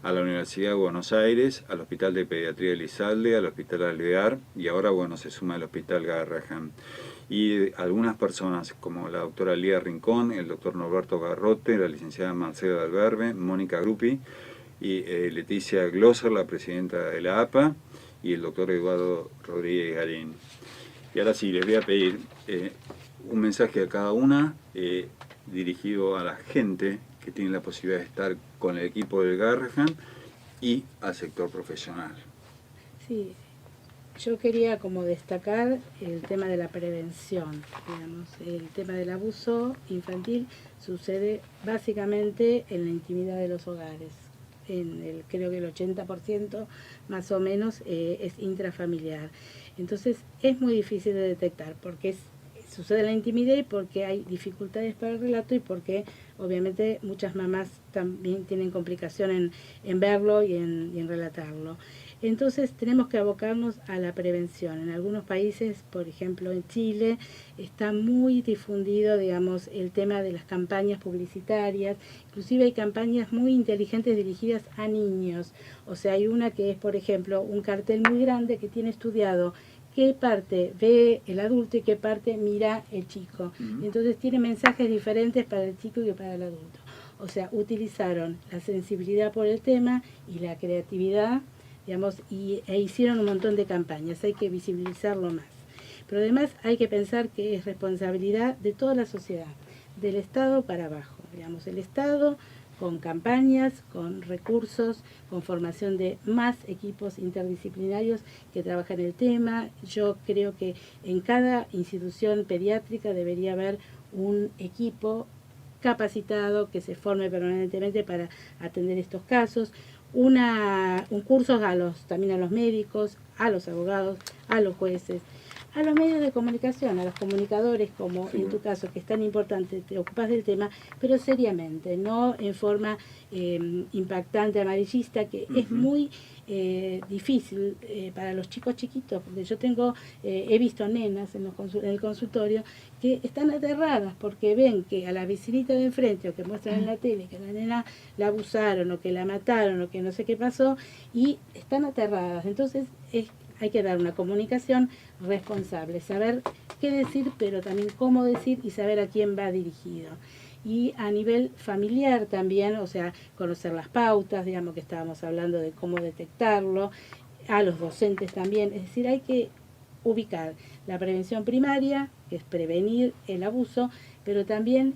Speaker 1: a la Universidad de Buenos Aires, al Hospital de Pediatría Elizalde, al Hospital Alvear y ahora bueno se suma el Hospital Garrahan. Y algunas personas como la doctora Lía Rincón, el doctor Norberto Garrote, la licenciada Marcela Alberbe, Mónica Gruppi y Leticia Glosser, la presidenta de la APA, y el doctor Eduardo Rodríguez Garín. Y ahora sí, les voy a pedir un mensaje a cada una dirigido a la gente que tiene la posibilidad de estar con el equipo del Garrahan y al sector profesional.
Speaker 2: Sí, yo quería como destacar el tema de la prevención, digamos, el tema del abuso infantil sucede básicamente en la intimidad de los hogares. Creo que el 80% más o menos es intrafamiliar. Entonces es muy difícil de detectar porque sucede en la intimidad y porque hay dificultades para el relato y porque obviamente muchas mamás también tienen complicación en verlo y en relatarlo. Entonces tenemos que abocarnos a la prevención. En algunos países, por ejemplo en Chile, está muy difundido, digamos, el tema de las campañas publicitarias. Inclusive hay campañas muy inteligentes dirigidas a niños. O sea, hay una que es, por ejemplo, un cartel muy grande que tiene estudiado qué parte ve el adulto y qué parte mira el chico. Entonces tiene mensajes diferentes para el chico y para el adulto. O sea, utilizaron la sensibilidad por el tema y la creatividad, digamos, e hicieron un montón de campañas. Hay que visibilizarlo más. Pero además hay que pensar que es responsabilidad de toda la sociedad, del Estado para abajo. Digamos, el Estado con campañas, con recursos, con formación de más equipos interdisciplinarios que trabajan el tema. Yo creo que en cada institución pediátrica debería haber un equipo capacitado que se forme permanentemente para atender estos casos. Un curso también a los médicos, a los abogados, a los jueces, a los medios de comunicación, a los comunicadores, como en tu caso, que es tan importante, te ocupas del tema, pero seriamente, no en forma impactante, amarillista, que es muy difícil para los chicos chiquitos, porque yo he visto nenas en el consultorio que están aterradas porque ven que a la vecinita de enfrente o que muestran en la tele que a la nena la abusaron o que la mataron o que no sé qué pasó y están aterradas. Entonces hay que dar una comunicación responsable, saber qué decir, pero también cómo decir y saber a quién va dirigido. Y a nivel familiar también, o sea, conocer las pautas, digamos que estábamos hablando de cómo detectarlo, a los docentes también, es decir, hay que ubicar la prevención primaria, que es prevenir el abuso, pero también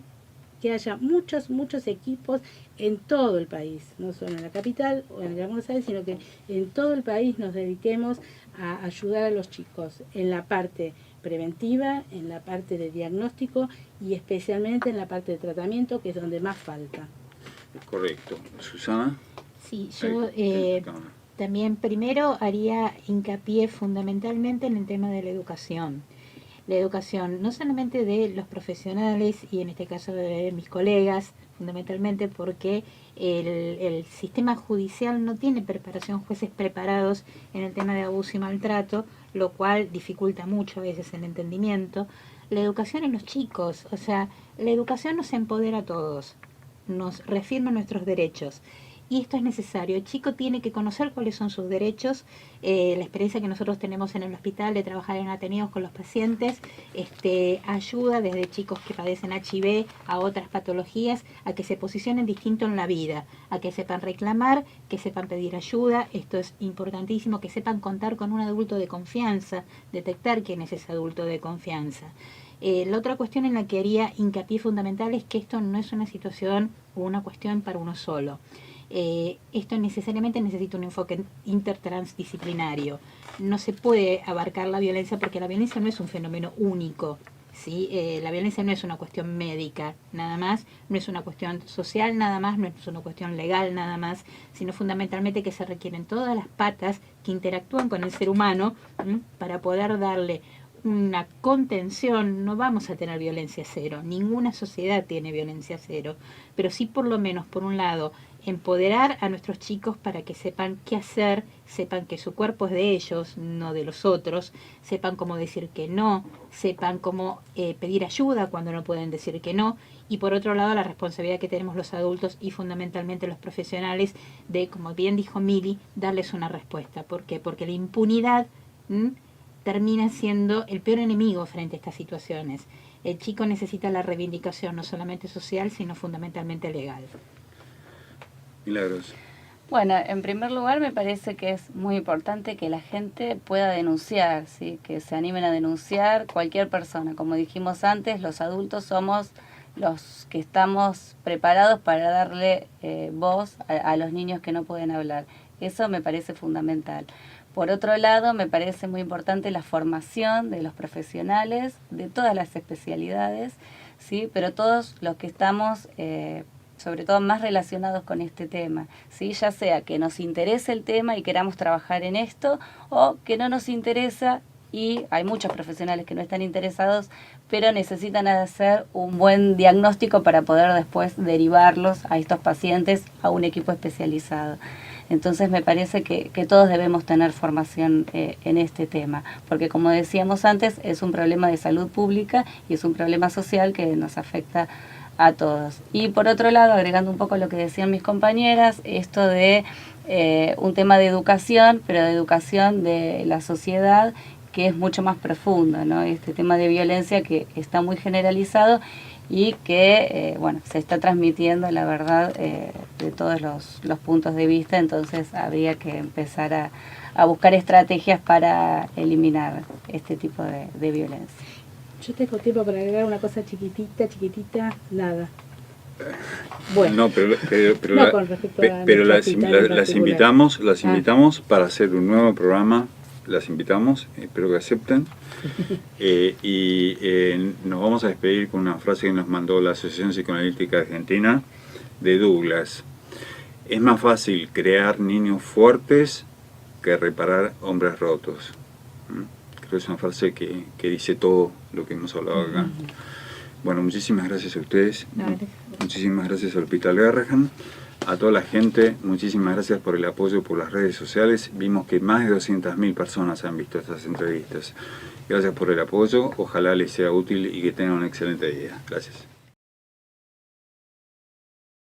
Speaker 2: que haya muchos equipos en todo el país, no solo en la capital o en Buenos Aires, sino que en todo el país nos dediquemos a ayudar a los chicos en la parte preventiva, en la parte de diagnóstico y especialmente en la parte de tratamiento, que es donde más falta.
Speaker 1: Correcto. Susana.
Speaker 4: Sí, yo también primero haría hincapié fundamentalmente en el tema de la educación. la educación, no solamente de los profesionales y en este caso de mis colegas, fundamentalmente porque el sistema judicial no tiene preparación, jueces preparados en el tema de abuso y maltrato, lo cual dificulta mucho a veces el entendimiento. La educación en los chicos, o sea, la educación nos empodera a todos, nos reafirma nuestros derechos. Y esto es necesario. El chico tiene que conocer cuáles son sus derechos. La experiencia que nosotros tenemos en el hospital de trabajar en ateneos con los pacientes ayuda desde chicos que padecen HIV a otras patologías a que se posicionen distinto en la vida, a que sepan reclamar, que sepan pedir ayuda. Esto es importantísimo, que sepan contar con un adulto de confianza, detectar quién es ese adulto de confianza. La otra cuestión en la que haría hincapié fundamental es que esto no es una situación o una cuestión para uno solo. Esto necesariamente necesita un enfoque intertransdisciplinario. No se puede abarcar la violencia porque la violencia no es un fenómeno único, ¿sí? La violencia no es una cuestión médica nada más, no es una cuestión social nada más, no es una cuestión legal nada más, sino fundamentalmente que se requieren todas las patas que interactúan con el ser humano para poder darle una contención. No vamos a tener violencia cero, ninguna sociedad tiene violencia cero, pero sí por lo menos, por un lado, empoderar a nuestros chicos para que sepan qué hacer, sepan que su cuerpo es de ellos, no de los otros, sepan cómo decir que no, sepan cómo pedir ayuda cuando no pueden decir que no, y por otro lado la responsabilidad que tenemos los adultos y fundamentalmente los profesionales de, como bien dijo Mili, darles una respuesta. ¿Por qué? Porque la impunidad termina siendo el peor enemigo frente a estas situaciones. El chico necesita la reivindicación no solamente social, sino fundamentalmente legal.
Speaker 1: Milagros.
Speaker 3: Bueno, en primer lugar me parece que es muy importante que la gente pueda denunciar, ¿sí? Que se animen a denunciar cualquier persona. Como dijimos antes, los adultos somos los que estamos preparados para darle voz a los niños que no pueden hablar. Eso me parece fundamental. Por otro lado, me parece muy importante la formación de los profesionales de todas las especialidades, ¿sí? Pero todos los que estamos sobre todo más relacionados con este tema, ¿sí? Ya sea que nos interese el tema y queramos trabajar en esto, o que no nos interesa y hay muchos profesionales que no están interesados, pero necesitan hacer un buen diagnóstico para poder después derivarlos a estos pacientes a un equipo especializado. Entonces me parece que todos debemos tener formación en este tema, porque como decíamos antes, es un problema de salud pública y es un problema social que nos afecta a todos. Y por otro lado, agregando un poco lo que decían mis compañeras, esto de un tema de educación, pero de educación de la sociedad, que es mucho más profundo, ¿no? Este tema de violencia que está muy generalizado y que se está transmitiendo, la verdad, de todos los puntos de vista. Entonces habría que empezar a buscar estrategias para eliminar este tipo de violencia.
Speaker 2: Yo tengo tiempo para agregar una cosa chiquitita, nada. Bueno,
Speaker 1: No, pero
Speaker 2: no con respecto a nuestro hospital en
Speaker 1: las
Speaker 2: particular.
Speaker 1: invitamos para hacer un nuevo programa. Las invitamos, espero que acepten. Nos vamos a despedir con una frase que nos mandó la Asociación Psicoanalítica Argentina de Douglas. Es más fácil crear niños fuertes que reparar hombres rotos. Creo que es una frase que dice todo lo que hemos hablado acá. Bueno, muchísimas gracias a ustedes. Muchísimas gracias al Hospital Garrahan. A toda la gente, muchísimas gracias por el apoyo por las redes sociales. Vimos que más de 200.000 personas han visto estas entrevistas. Gracias por el apoyo, ojalá les sea útil y que tengan un excelente día. Gracias.